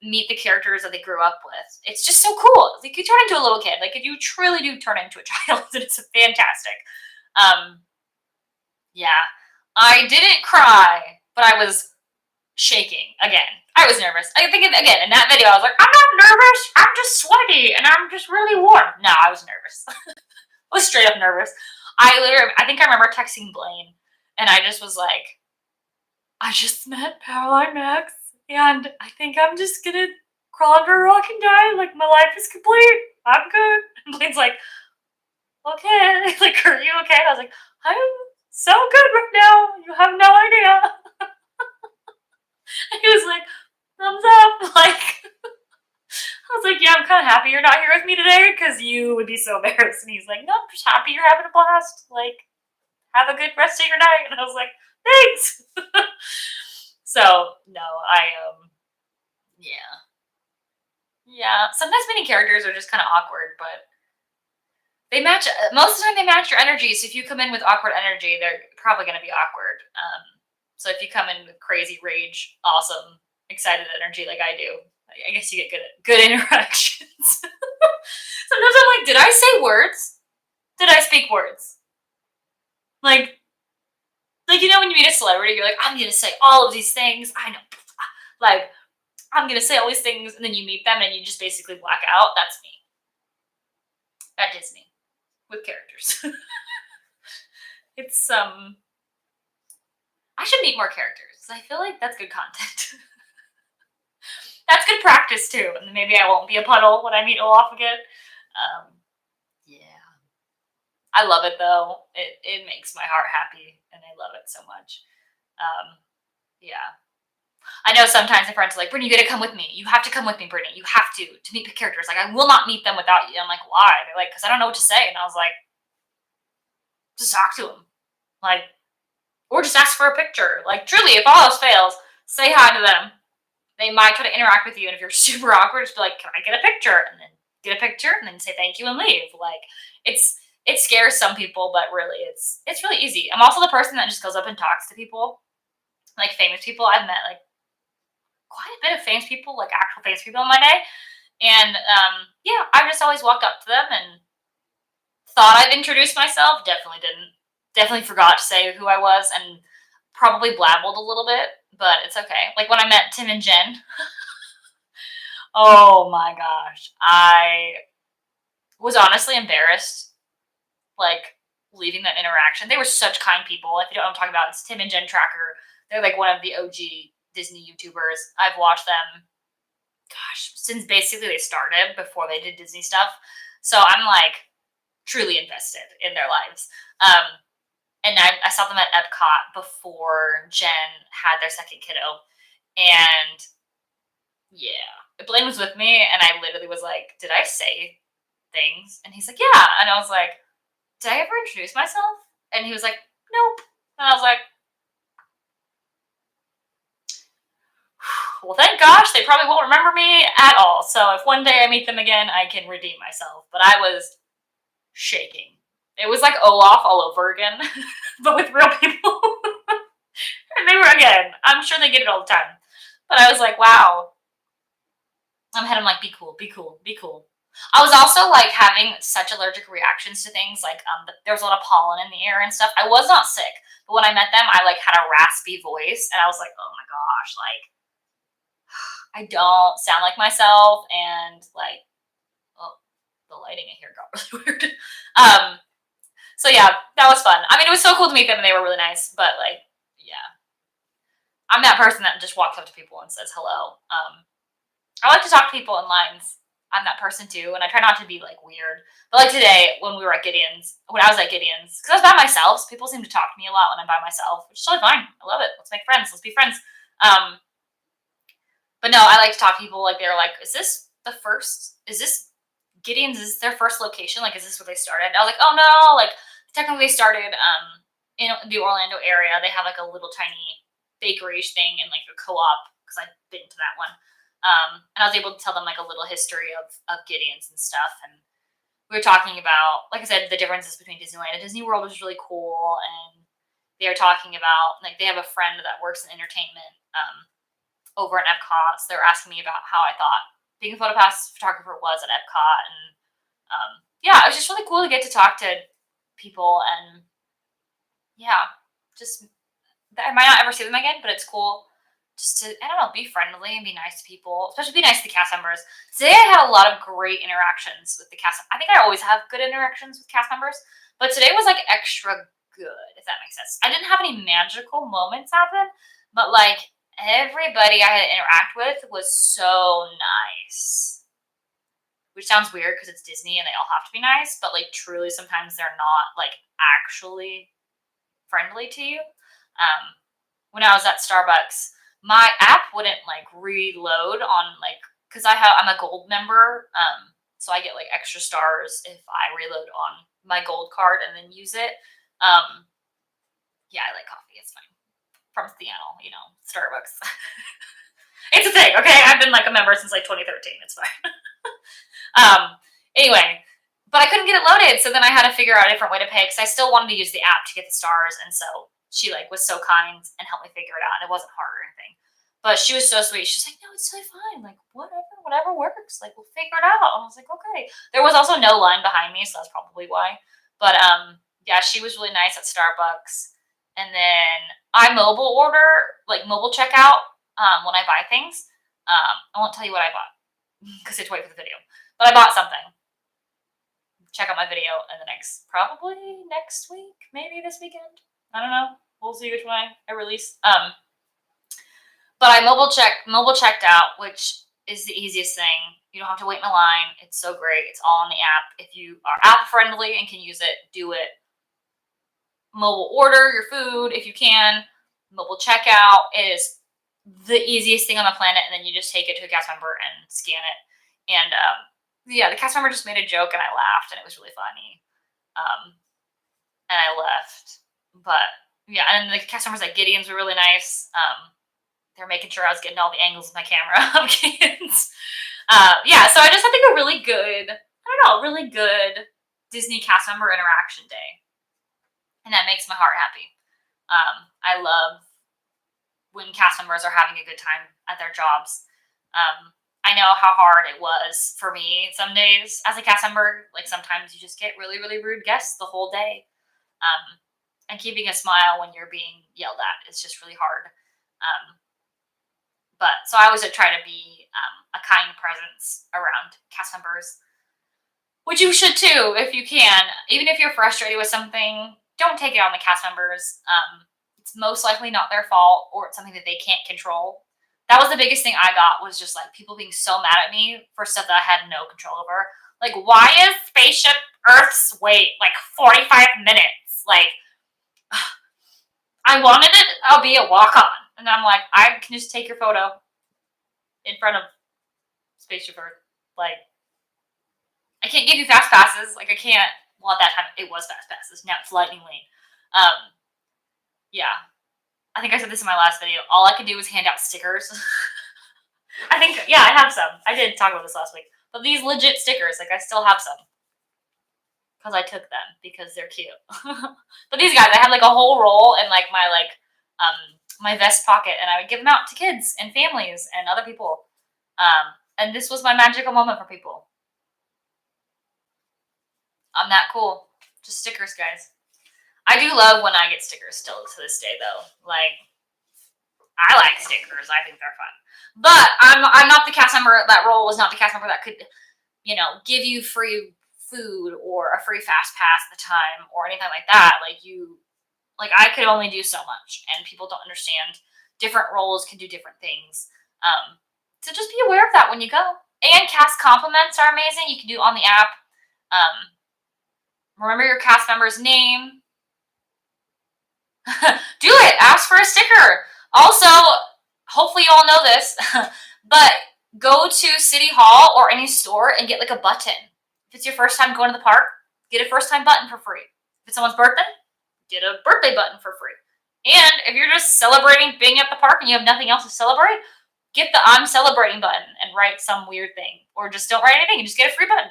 meet the characters that they grew up with. It's just so cool. Like you turn into a little kid. Like you truly do turn into a child. It's fantastic. Yeah, I didn't cry, but I was shaking again. I was nervous. I think again in that video, I was like, I'm not nervous. I'm just sweaty and I'm just really warm. No, I was nervous. I was straight up nervous. I think I remember texting Blaine, and I just was like, I just met Caroline Max, and I think I'm just gonna crawl under a rock and die. Like, my life is complete. I'm good. And Blaine's like, okay. Like, are you okay? I was like, I'm so good right now. You have no idea. And he was like, thumbs up. Like, I was like, yeah, I'm kind of happy you're not here with me today because you would be so embarrassed. And he's like, no, I'm just happy you're having a blast. Like, have a good rest of your night. And I was like, thanks. So, no, yeah. Yeah. Sometimes many characters are just kind of awkward, but they match, most of the time they match your energy. So if you come in with awkward energy, they're probably going to be awkward. So if you come in with crazy rage, awesome, excited energy like I do, I guess you get good interactions. Sometimes I'm like, did I say words? Did I speak words? Like when you meet a celebrity, you're like, I'm gonna say all of these things. I know, like I'm gonna say all these things, and then you meet them and you just basically black out. That's me at Disney with characters. It's I should meet more characters. I feel like that's good content. That's good practice too, and maybe I won't be a puddle when I meet Olaf again. Yeah, I love it though. It makes my heart happy, and I love it so much. Yeah, I know sometimes the friends are like, Brittany, you gotta come with me. You have to come with me, Brittany. You have to meet the characters. Like, I will not meet them without you. I'm like, why? They're like, because I don't know what to say. And I was like, just talk to them. Like, or just ask for a picture. Like, truly, if all else fails, say hi to them. They might try to interact with you. And if you're super awkward, just be like, can I get a picture? And then get a picture and then say thank you and leave. Like, it scares some people, but really it's really easy. I'm also the person that just goes up and talks to people, like famous people. I've met like quite a bit of famous people, like actual famous people in my day. And yeah, I just always walked up to them and thought I'd introduced myself. Definitely didn't. Definitely forgot to say who I was and probably blabbled a little bit, but it's okay. Like when I met Tim and Jen. Oh my gosh. I was honestly embarrassed, like leaving that interaction. They were such kind people. If you don't know what I'm talking about, it's Tim and Jen Tracker. They're like one of the OG Disney YouTubers. I've watched them, gosh, since basically they started before they did Disney stuff. So I'm like truly invested in their lives. And I saw them at Epcot before Jen had their second kiddo. And yeah, Blaine was with me, and I literally was like, did I say things? And he's like, yeah. And I was like, did I ever introduce myself? And he was like, nope. And I was like, well, thank gosh, they probably won't remember me at all. So if one day I meet them again, I can redeem myself. But I was shaking. It was like Olaf all over again, but with real people. And they were, again, I'm sure they get it all the time. But I was like, wow. I'm like, be cool, be cool, be cool. I was also like having such allergic reactions to things like there was a lot of pollen in the air and stuff. I was not sick, but when I met them, I like had a raspy voice, and I was like, oh my gosh, like I don't sound like myself, and like oh, the lighting in here got really weird. Um, so yeah, that was fun. I mean, it was so cool to meet them, and they were really nice. But like, yeah, I'm that person that just walks up to people and says hello. I like to talk to people in lines. I'm that person too, and I try not to be like weird. But like today, when we were at Gideon's, when I was at Gideon's, because I was by myself, so people seem to talk to me a lot when I'm by myself, which is totally fine. I love it. Let's make friends. Let's be friends. Um, but no, I like to talk to people. Like they're like, "Is this the first? Is this Gideon's? Is this their first location? Like, is this where they started?" And I was like, "Oh no! Like technically, they started in the Orlando area. They have like a little tiny bakery thing and like a co-op because I've been to that one." And I was able to tell them like a little history of Gideon's and stuff. And we were talking about, like I said, the differences between Disneyland and Disney World was really cool. And they were talking about like they have a friend that works in entertainment over at Epcot. So they were asking me about how I thought being a PhotoPass photographer was at Epcot. And yeah, it was just really cool to get to talk to people. And yeah, just I might not ever see them again, but it's cool just to, I don't know, be friendly and be nice to people, especially be nice to cast members. Today I had a lot of great interactions with the cast. I think I always have good interactions with cast members, but today was like extra good, if that makes sense. I didn't have any magical moments happen, but like everybody I had to interact with was so nice. Which sounds weird because it's Disney and they all have to be nice, but like truly sometimes they're not like actually friendly to you. When I was at Starbucks, my app wouldn't like reload on like because I'm a gold member, so I get like extra stars if I reload on my gold card and then use it. Um, yeah, I like coffee. It's fine from Seattle, Starbucks. It's a thing, okay? I've been like a member since like 2013. It's fine. um, anyway, but I couldn't get it loaded, so then I had to figure out a different way to pay because I still wanted to use the app to get the stars, and so she like was so kind and helped me figure it out, and it wasn't hard or anything. But she was so sweet. She's like, "No, it's totally fine. Like, whatever works. Like, we'll figure it out." And I was like, "Okay." There was also no line behind me, so that's probably why. But yeah, she was really nice at Starbucks. And then I mobile order, like mobile checkout, when I buy things. I won't tell you what I bought because it's wait for the video. But I bought something. Check out my video in the probably next week, maybe this weekend. I don't know. We'll see which one I release. But I mobile checked out, which is the easiest thing. You don't have to wait in a line. It's so great. It's all on the app. If you are app friendly and can use it, do it. Mobile order your food if you can. Mobile checkout is the easiest thing on the planet, and then you just take it to a cast member and scan it. And yeah, the cast member just made a joke, and I laughed, and it was really funny. And I left, but yeah, and the cast members at Gideon's were really nice. They're making sure I was getting all the angles with my camera of Gideon's. Yeah, so I just had like a really good, really good Disney cast member interaction day, and that makes my heart happy. I love when cast members are having a good time at their jobs. I know how hard it was for me some days as a cast member. Like sometimes you just get really, really rude guests the whole day. And keeping a smile when you're being yelled at is just really hard. But so I always try to be a kind presence around cast members, which you should too if you can. Even if you're frustrated with something, don't take it on the cast members. It's most likely not their fault, or it's something that they can't control. That was the biggest thing I got, was just like people being so mad at me for stuff that I had no control over. Like, why is Spaceship Earth's wait like 45 minutes? Like, I wanted it to be a walk on. And I'm like, I can just take your photo in front of Spaceship Earth. Like, I can't give you fast passes. Like, I can't. Well, at that time, it was fast passes. Now it's Lightning Lane. Yeah. I think I said this in my last video. All I could do was hand out stickers. I think, yeah, I have some. I did talk about this last week. But these legit stickers, like, I still have some. Because I took them, because they're cute. But these guys, I had, like, a whole roll in, like, my vest pocket, and I would give them out to kids and families and other people. And this was my magical moment for people. I'm that cool. Just stickers, guys. I do love when I get stickers still to this day, though. Like, I like stickers. I think they're fun. But I'm not the cast member. That role was not the cast member that could, give you free food or a free fast pass at the time or anything like that. Like I could only do so much, and people don't understand. Different roles can do different things. So just be aware of that when you go. And cast compliments are amazing. You can do on the app. Remember your cast member's name. Do it. Ask for a sticker. Also, hopefully you all know this, but go to City Hall or any store and get like a button. If it's your first time going to the park, get a first time button for free. If it's someone's birthday, get a birthday button for free. And if you're just celebrating being at the park and you have nothing else to celebrate, get the I'm celebrating button and write some weird thing. Or just don't write anything and just get a free button.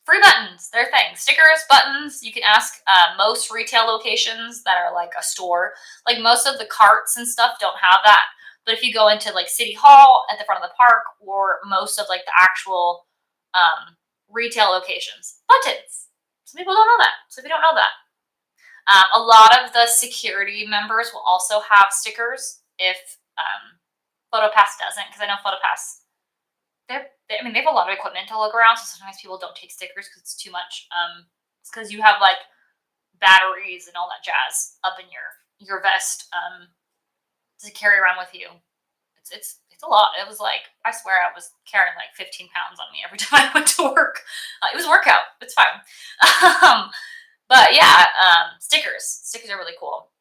Free buttons, they're things. Stickers, buttons. You can ask most retail locations that are like a store. Like most of the carts and stuff don't have that. But if you go into like City Hall at the front of the park or most of like the actual retail locations, buttons. Some people don't know that. So if you don't know that. A lot of the security members will also have stickers if PhotoPass doesn't, because I know PhotoPass, they have a lot of equipment to look around, so sometimes people don't take stickers because it's too much. It's because you have like batteries and all that jazz up in your vest to carry around with you. It's a lot. It was like, I swear I was carrying like 15 pounds on me every time I went to work. It was a workout. It's fine. But yeah, stickers. Stickers are really cool.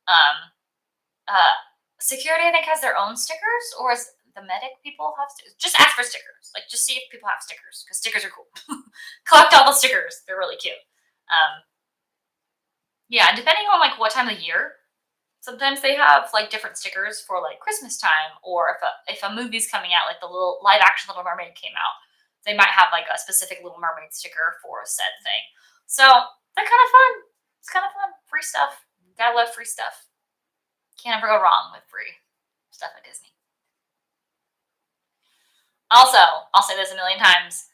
Security, I think, has their own stickers, or is the medic people have stickers? Just ask for stickers. Like, just see if people have stickers, because stickers are cool. Collect all the stickers. They're really cute. Yeah, depending on like what time of year, sometimes they have like different stickers for like Christmas time, or if a movie's coming out, like the little live action Little Mermaid came out, they might have like a specific Little Mermaid sticker for a said thing. So they're kind of fun. It's kind of fun. Free stuff. Gotta love free stuff. Can't ever go wrong with free stuff at Disney. Also, I'll say this a million times,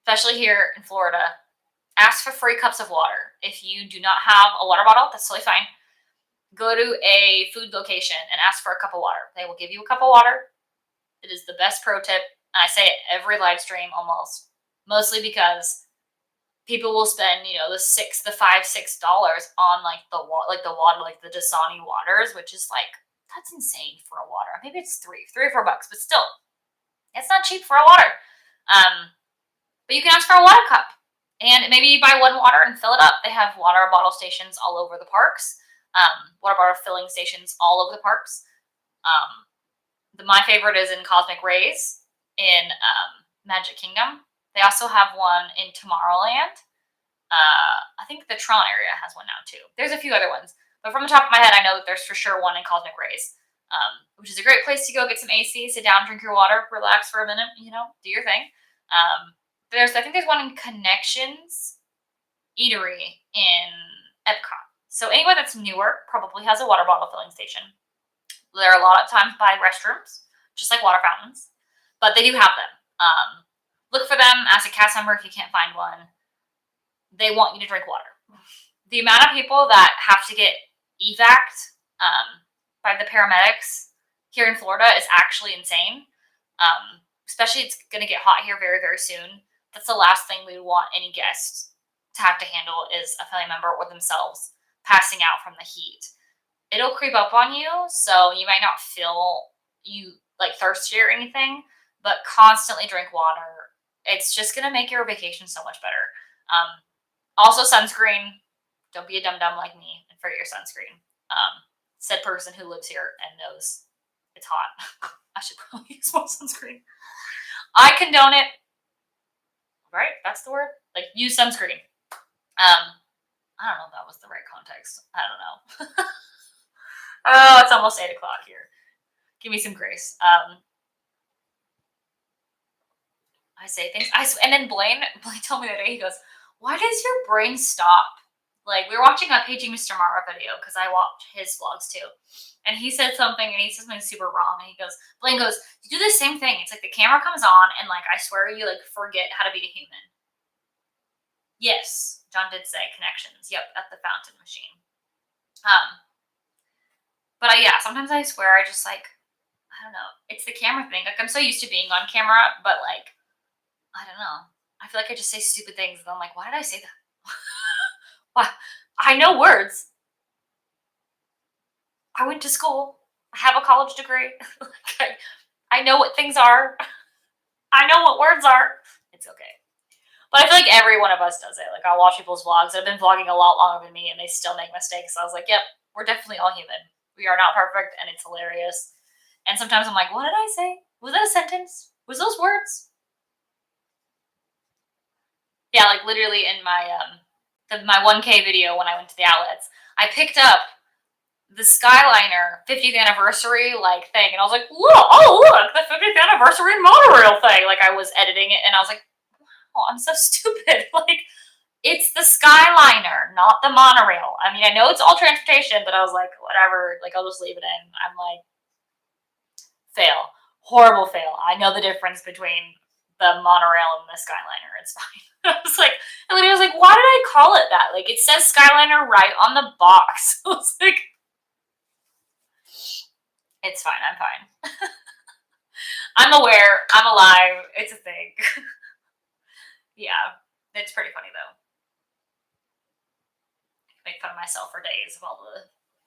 especially here in Florida, ask for free cups of water. If you do not have a water bottle, that's totally fine. Go to a food location and ask for a cup of water. They will give you a cup of water. It is the best pro tip. And I say it every live stream almost, mostly because people will spend, the $5-6 on like the water, like the Dasani waters, which is like, that's insane for a water. Maybe it's $3 or $4, but still, it's not cheap for a water. But you can ask for a water cup, and maybe you buy one water and fill it up. They have water bottle stations all over the parks, water bottle filling stations all over the parks. My favorite is in Cosmic Rays in Magic Kingdom. They also have one in Tomorrowland. I think the Tron area has one now too. There's a few other ones, but from the top of my head, I know that there's for sure one in Cosmic Rays, which is a great place to go get some AC, sit down, drink your water, relax for a minute, do your thing. I think there's one in Connections Eatery in Epcot. So anyone that's newer probably has a water bottle filling station. There are a lot of times by restrooms, just like water fountains, but they do have them. Look for them as a cast member if you can't find one. They want you to drink water. The amount of people that have to get evac'd by the paramedics here in Florida is actually insane. Especially it's going to get hot here very, very soon. That's the last thing we would want any guest to have to handle is a family member or themselves passing out from the heat. It'll creep up on you, so you might not feel thirsty or anything, but constantly drink water. It's just going to make your vacation so much better. Also, sunscreen. Don't be a dum-dum like me and forget your sunscreen. Said person who lives here and knows it's hot. I should probably use more sunscreen. I condone it. Right? That's the word? Like, use sunscreen. I don't know if that was the right context. I don't know. Oh, it's almost 8 o'clock here. Give me some grace. I say things. And then Blaine told me that day, he goes, why does your brain stop Like, we were watching a Paging Mr. Mara video because I watch his vlogs too. And he said something, and he said something super wrong. And he goes, Blaine goes, you do the same thing. It's like the camera comes on, and like, I swear you like forget how to be a human. Yes, John did say connections. Yep, at the fountain machine. But yeah, sometimes I swear I just like, I don't know. It's the camera thing. Like, I'm so used to being on camera, but like, I don't know. I feel like I just say stupid things, and I'm like, why did I say that? Why? I know words. I went to school. I have a college degree. Like, I know what things are. I know what words are. It's okay. But I feel like every one of us does it. Like, I'll watch people's vlogs that have been vlogging a lot longer than me, and they still make mistakes. So I was like, yep, we're definitely all human. We are not perfect, and it's hilarious. And sometimes I'm like, what did I say? Was that a sentence? Was those words? Yeah, like literally in my 1K video when I went to the outlets, I picked up the Skyliner 50th anniversary like thing, and I was like, look, oh look, the 50th anniversary monorail thing. Like, I was editing it, and I was like, wow, I'm so stupid. Like, it's the Skyliner, not the monorail. I mean, I know it's all transportation, but I was like, whatever. Like, I'll just leave it in. I'm like, fail, horrible fail. I know the difference between the monorail and the Skyliner. It's fine. I was like, and then I was like, why did I call it that? Like, it says Skyliner right on the box. I was like, it's fine. I'm fine. I'm aware. I'm alive. It's a thing. Yeah, it's pretty funny though. I can make fun of myself for days of all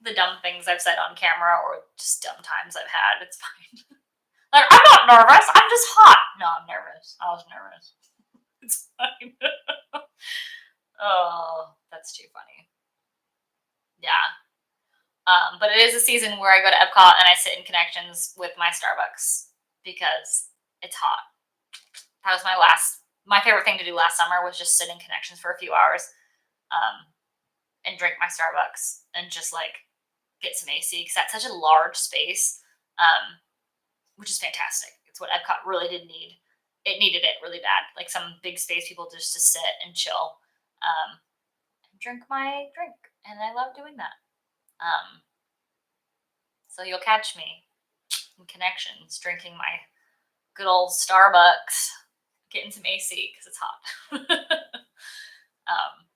the dumb things I've said on camera or just dumb times I've had. It's fine. Like, I'm not nervous. I'm just hot. No, I'm nervous. I was nervous. It's fine. Oh, that's too funny. Yeah. But it is a season where I go to Epcot and I sit in connections with my Starbucks because it's hot. That was my favorite thing to do last summer was just sit in connections for a few hours, um, and drink my Starbucks and just like get some AC because that's such a large space, which is fantastic. It's what Epcot really did need. It needed it really bad, like some big space people just to sit and chill, and drink my drink, and I love doing that. Um, so you'll catch me in connections drinking my good old Starbucks, getting some AC because it's hot. um,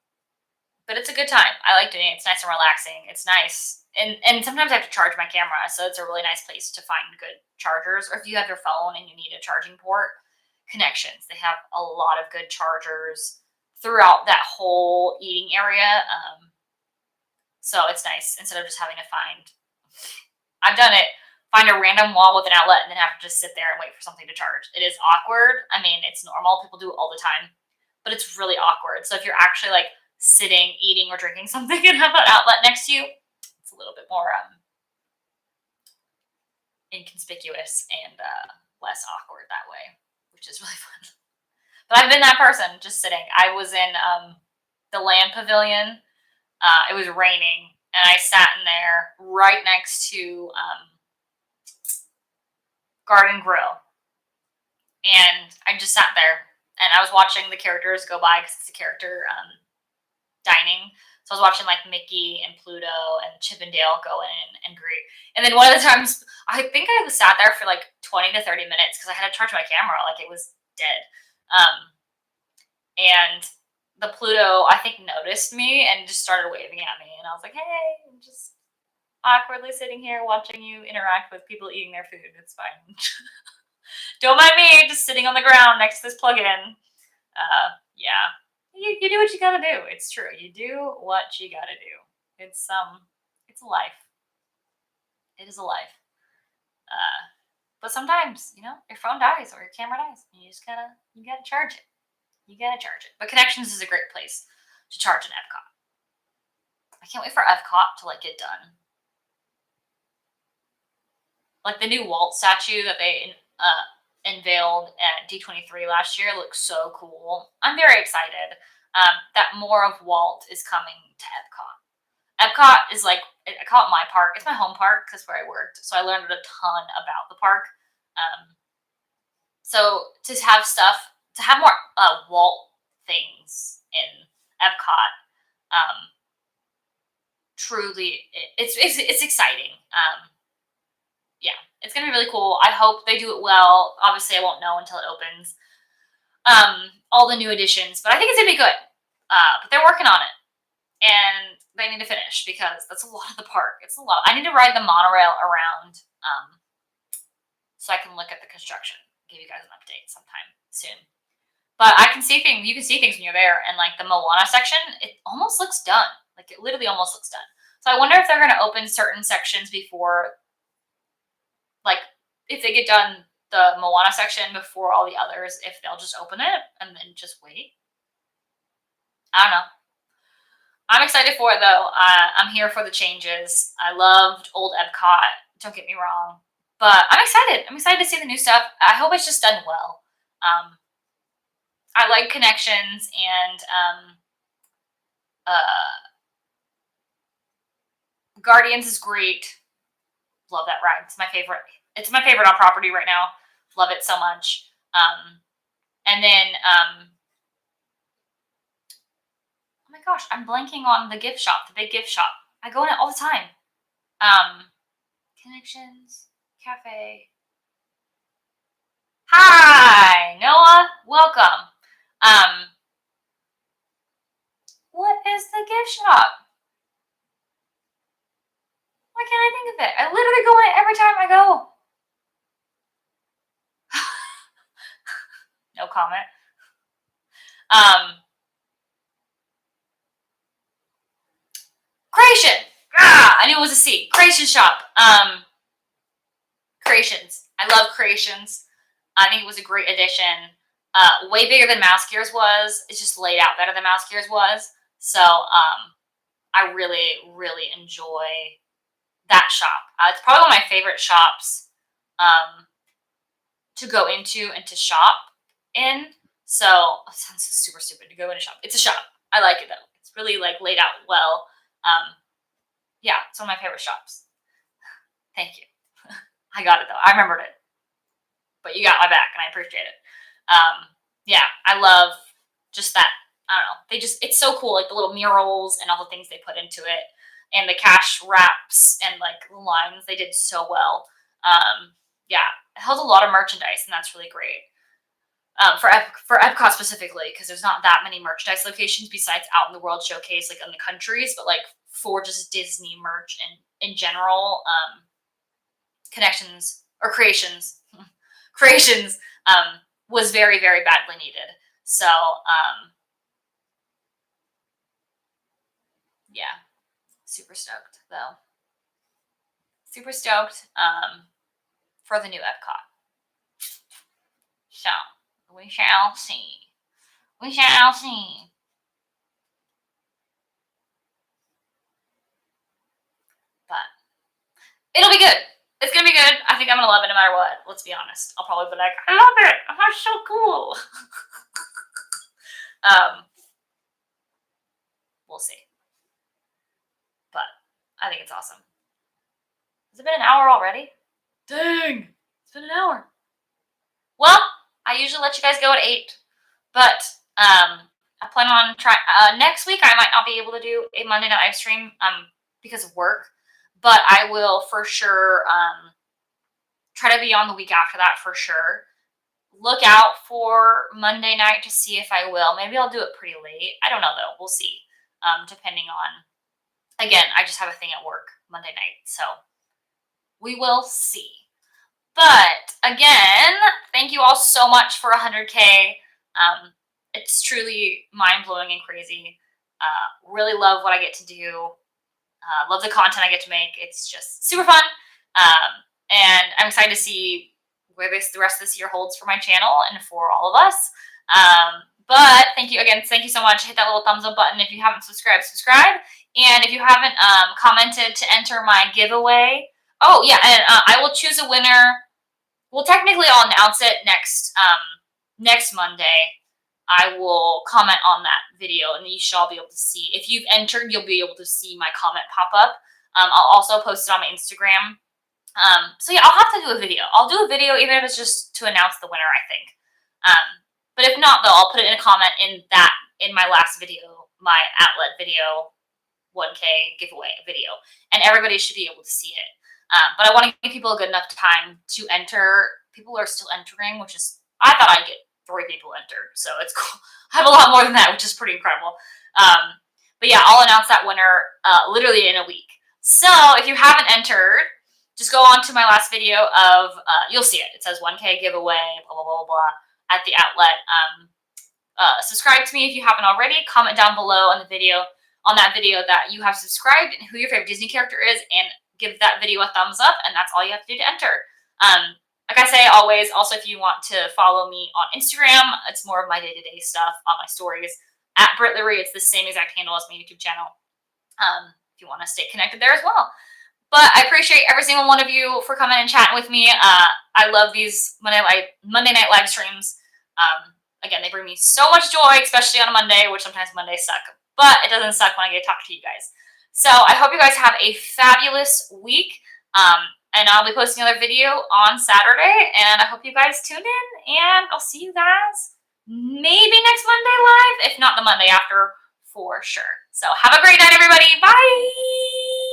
but it's a good time. I like doing it. It's nice and relaxing. It's nice. And sometimes I have to charge my camera, so it's a really nice place to find good chargers. Or if you have your phone and you need a charging port, connections. They have a lot of good chargers throughout that whole eating area. So it's nice instead of just having to find. I've done it. Find a random wall with an outlet and then have to just sit there and wait for something to charge. It is awkward. I mean, it's normal. People do it all the time, but it's really awkward. So if you're actually like sitting, eating, or drinking something and have an outlet next to you, it's a little bit more inconspicuous and less awkward that way, which is really fun. But I've been that person just sitting. I was in the Land Pavilion. It was raining, and I sat in there right next to Garden Grill, and I just sat there and I was watching the characters go by because it's a character dining. So I was watching like Mickey and Pluto and Chip and Dale go in and greet. And then one of the times, I think I sat there for like 20 to 30 minutes because I had to charge my camera, like it was dead. And the Pluto, I think, noticed me and just started waving at me. And I was like, hey, I'm just awkwardly sitting here watching you interact with people eating their food. It's fine. Don't mind me, just sitting on the ground next to this plug-in. Yeah, you do what you gotta do. It's true. You do what you gotta do. It's it's a life. It is a life. But sometimes, your phone dies or your camera dies. You gotta charge it. You gotta charge it. But Connections is a great place to charge an Epcot. I can't wait for Epcot to like get done. Like the new Walt statue that they unveiled at D23 last year looks so cool. I'm very excited that more of Walt is coming to Epcot. Epcot is like, I call it my park. It's my home park because where I worked. So I learned a ton about the park. So to have more Walt things in Epcot, truly, it's exciting. Yeah, it's gonna be really cool. I hope they do it well. Obviously, I won't know until it opens. All the new additions, but I think it's gonna be good. But they're working on it, and they need to finish because that's a lot of the park. It's a lot. I need to ride the monorail around, so I can look at the construction. Give you guys an update sometime soon. But I can see things. You can see things when you're there, and like the Moana section, it almost looks done. Like it literally almost looks done. So I wonder if they're going to open certain sections before, like, if they get done the Moana section before all the others, if they'll just open it and then just wait. I don't know. I'm excited for it though. I'm here for the changes. I loved old Epcot. Don't get me wrong, but I'm excited. I'm excited to see the new stuff. I hope it's just done well. I like Connections and Guardians is great. Love that ride. It's my favorite. It's my favorite on property right now. Love it so much. And then, oh my gosh, I'm blanking on the gift shop, the big gift shop. I go in it all the time. Connections, Cafe. Hi, Noah. Welcome. What is the gift shop? Why can't I think of it? I literally go in it every time I go. No comment. Creation. I knew it was a C. Creation shop. Creations. I love Creations. I think it was a great addition. Way bigger than Mouse Gears was. It's just laid out better than Mouse Gears was. So I really, really enjoy that shop. It's probably one of my favorite shops to go into and to shop in. So it sounds so super stupid to go in a shop. It's a shop. I like it though. It's really like laid out well. Yeah, it's one of my favorite shops. Thank you. I got it though. I remembered it. But you got my back and I appreciate it. Yeah, I love just that. I don't know. It's so cool. Like the little murals and all the things they put into it and the cash wraps and like the lines they did so well. Yeah, it held a lot of merchandise and that's really great. For Epcot specifically, because there's not that many merchandise locations besides out in the World Showcase, like in the countries, but like for just Disney merch and in general, Connections or Creations was very, very badly needed. So yeah, super stoked though. Super stoked for the new Epcot. So we shall see. We shall see. But it'll be good. It's gonna be good. I think I'm gonna love it no matter what. Let's be honest. I'll probably be like, I love it. That's so cool. We'll see. But I think it's awesome. Has it been an hour already? Dang, it's been an hour. Well, I usually let you guys go at 8, but I plan on trying next week. I might not be able to do a Monday night live stream because of work, but I will for sure try to be on the week after that for sure. Look out for Monday night to see if I will. Maybe I'll do it pretty late. I don't know though. We'll see. Depending on, again, I just have a thing at work Monday night, so we will see. But again, thank you all so much for 100K. It's truly mind-blowing and crazy. Really love what I get to do. Love the content I get to make. It's just super fun. And I'm excited to see where the rest of this year holds for my channel and for all of us. But thank you again. Thank you so much. Hit that little thumbs up button if you haven't subscribed. Subscribe. And if you haven't commented to enter my giveaway. Oh, yeah. And I will choose a winner. Well, technically, I'll announce it next Monday. I will comment on that video, and you should all be able to see. If you've entered, you'll be able to see my comment pop up. I'll also post it on my Instagram. So yeah, I'll have to do a video. I'll do a video, even if it's just to announce the winner, I think. But if not, though, I'll put it in a comment in my last video, my outlet video 1K giveaway video, and everybody should be able to see it. But I want to give people a good enough time to enter. People are still entering, which is, I thought I'd get 3 people entered, so it's cool. I have a lot more than that, which is pretty incredible. But yeah, I'll announce that winner literally in a week. So if you haven't entered, just go on to my last video of, you'll see it. It says 1K giveaway, blah, blah, blah, blah, at the outlet. Subscribe to me if you haven't already. Comment down below on that video that you have subscribed and who your favorite Disney character is, and give that video a thumbs up, and that's all you have to do to enter. Like I say always, also if you want to follow me on Instagram, it's more of my day-to-day stuff on my stories. At Britlary, it's the same exact handle as my YouTube channel. If you want to stay connected there as well. But I appreciate every single one of you for coming and chatting with me. I love these Monday night live streams. Again, they bring me so much joy, especially on a Monday, which sometimes Mondays suck. But it doesn't suck when I get to talk to you guys. So I hope you guys have a fabulous week. And I'll be posting another video on Saturday. And I hope you guys tune in. And I'll see you guys maybe next Monday live, if not the Monday after, for sure. So have a great night, everybody. Bye!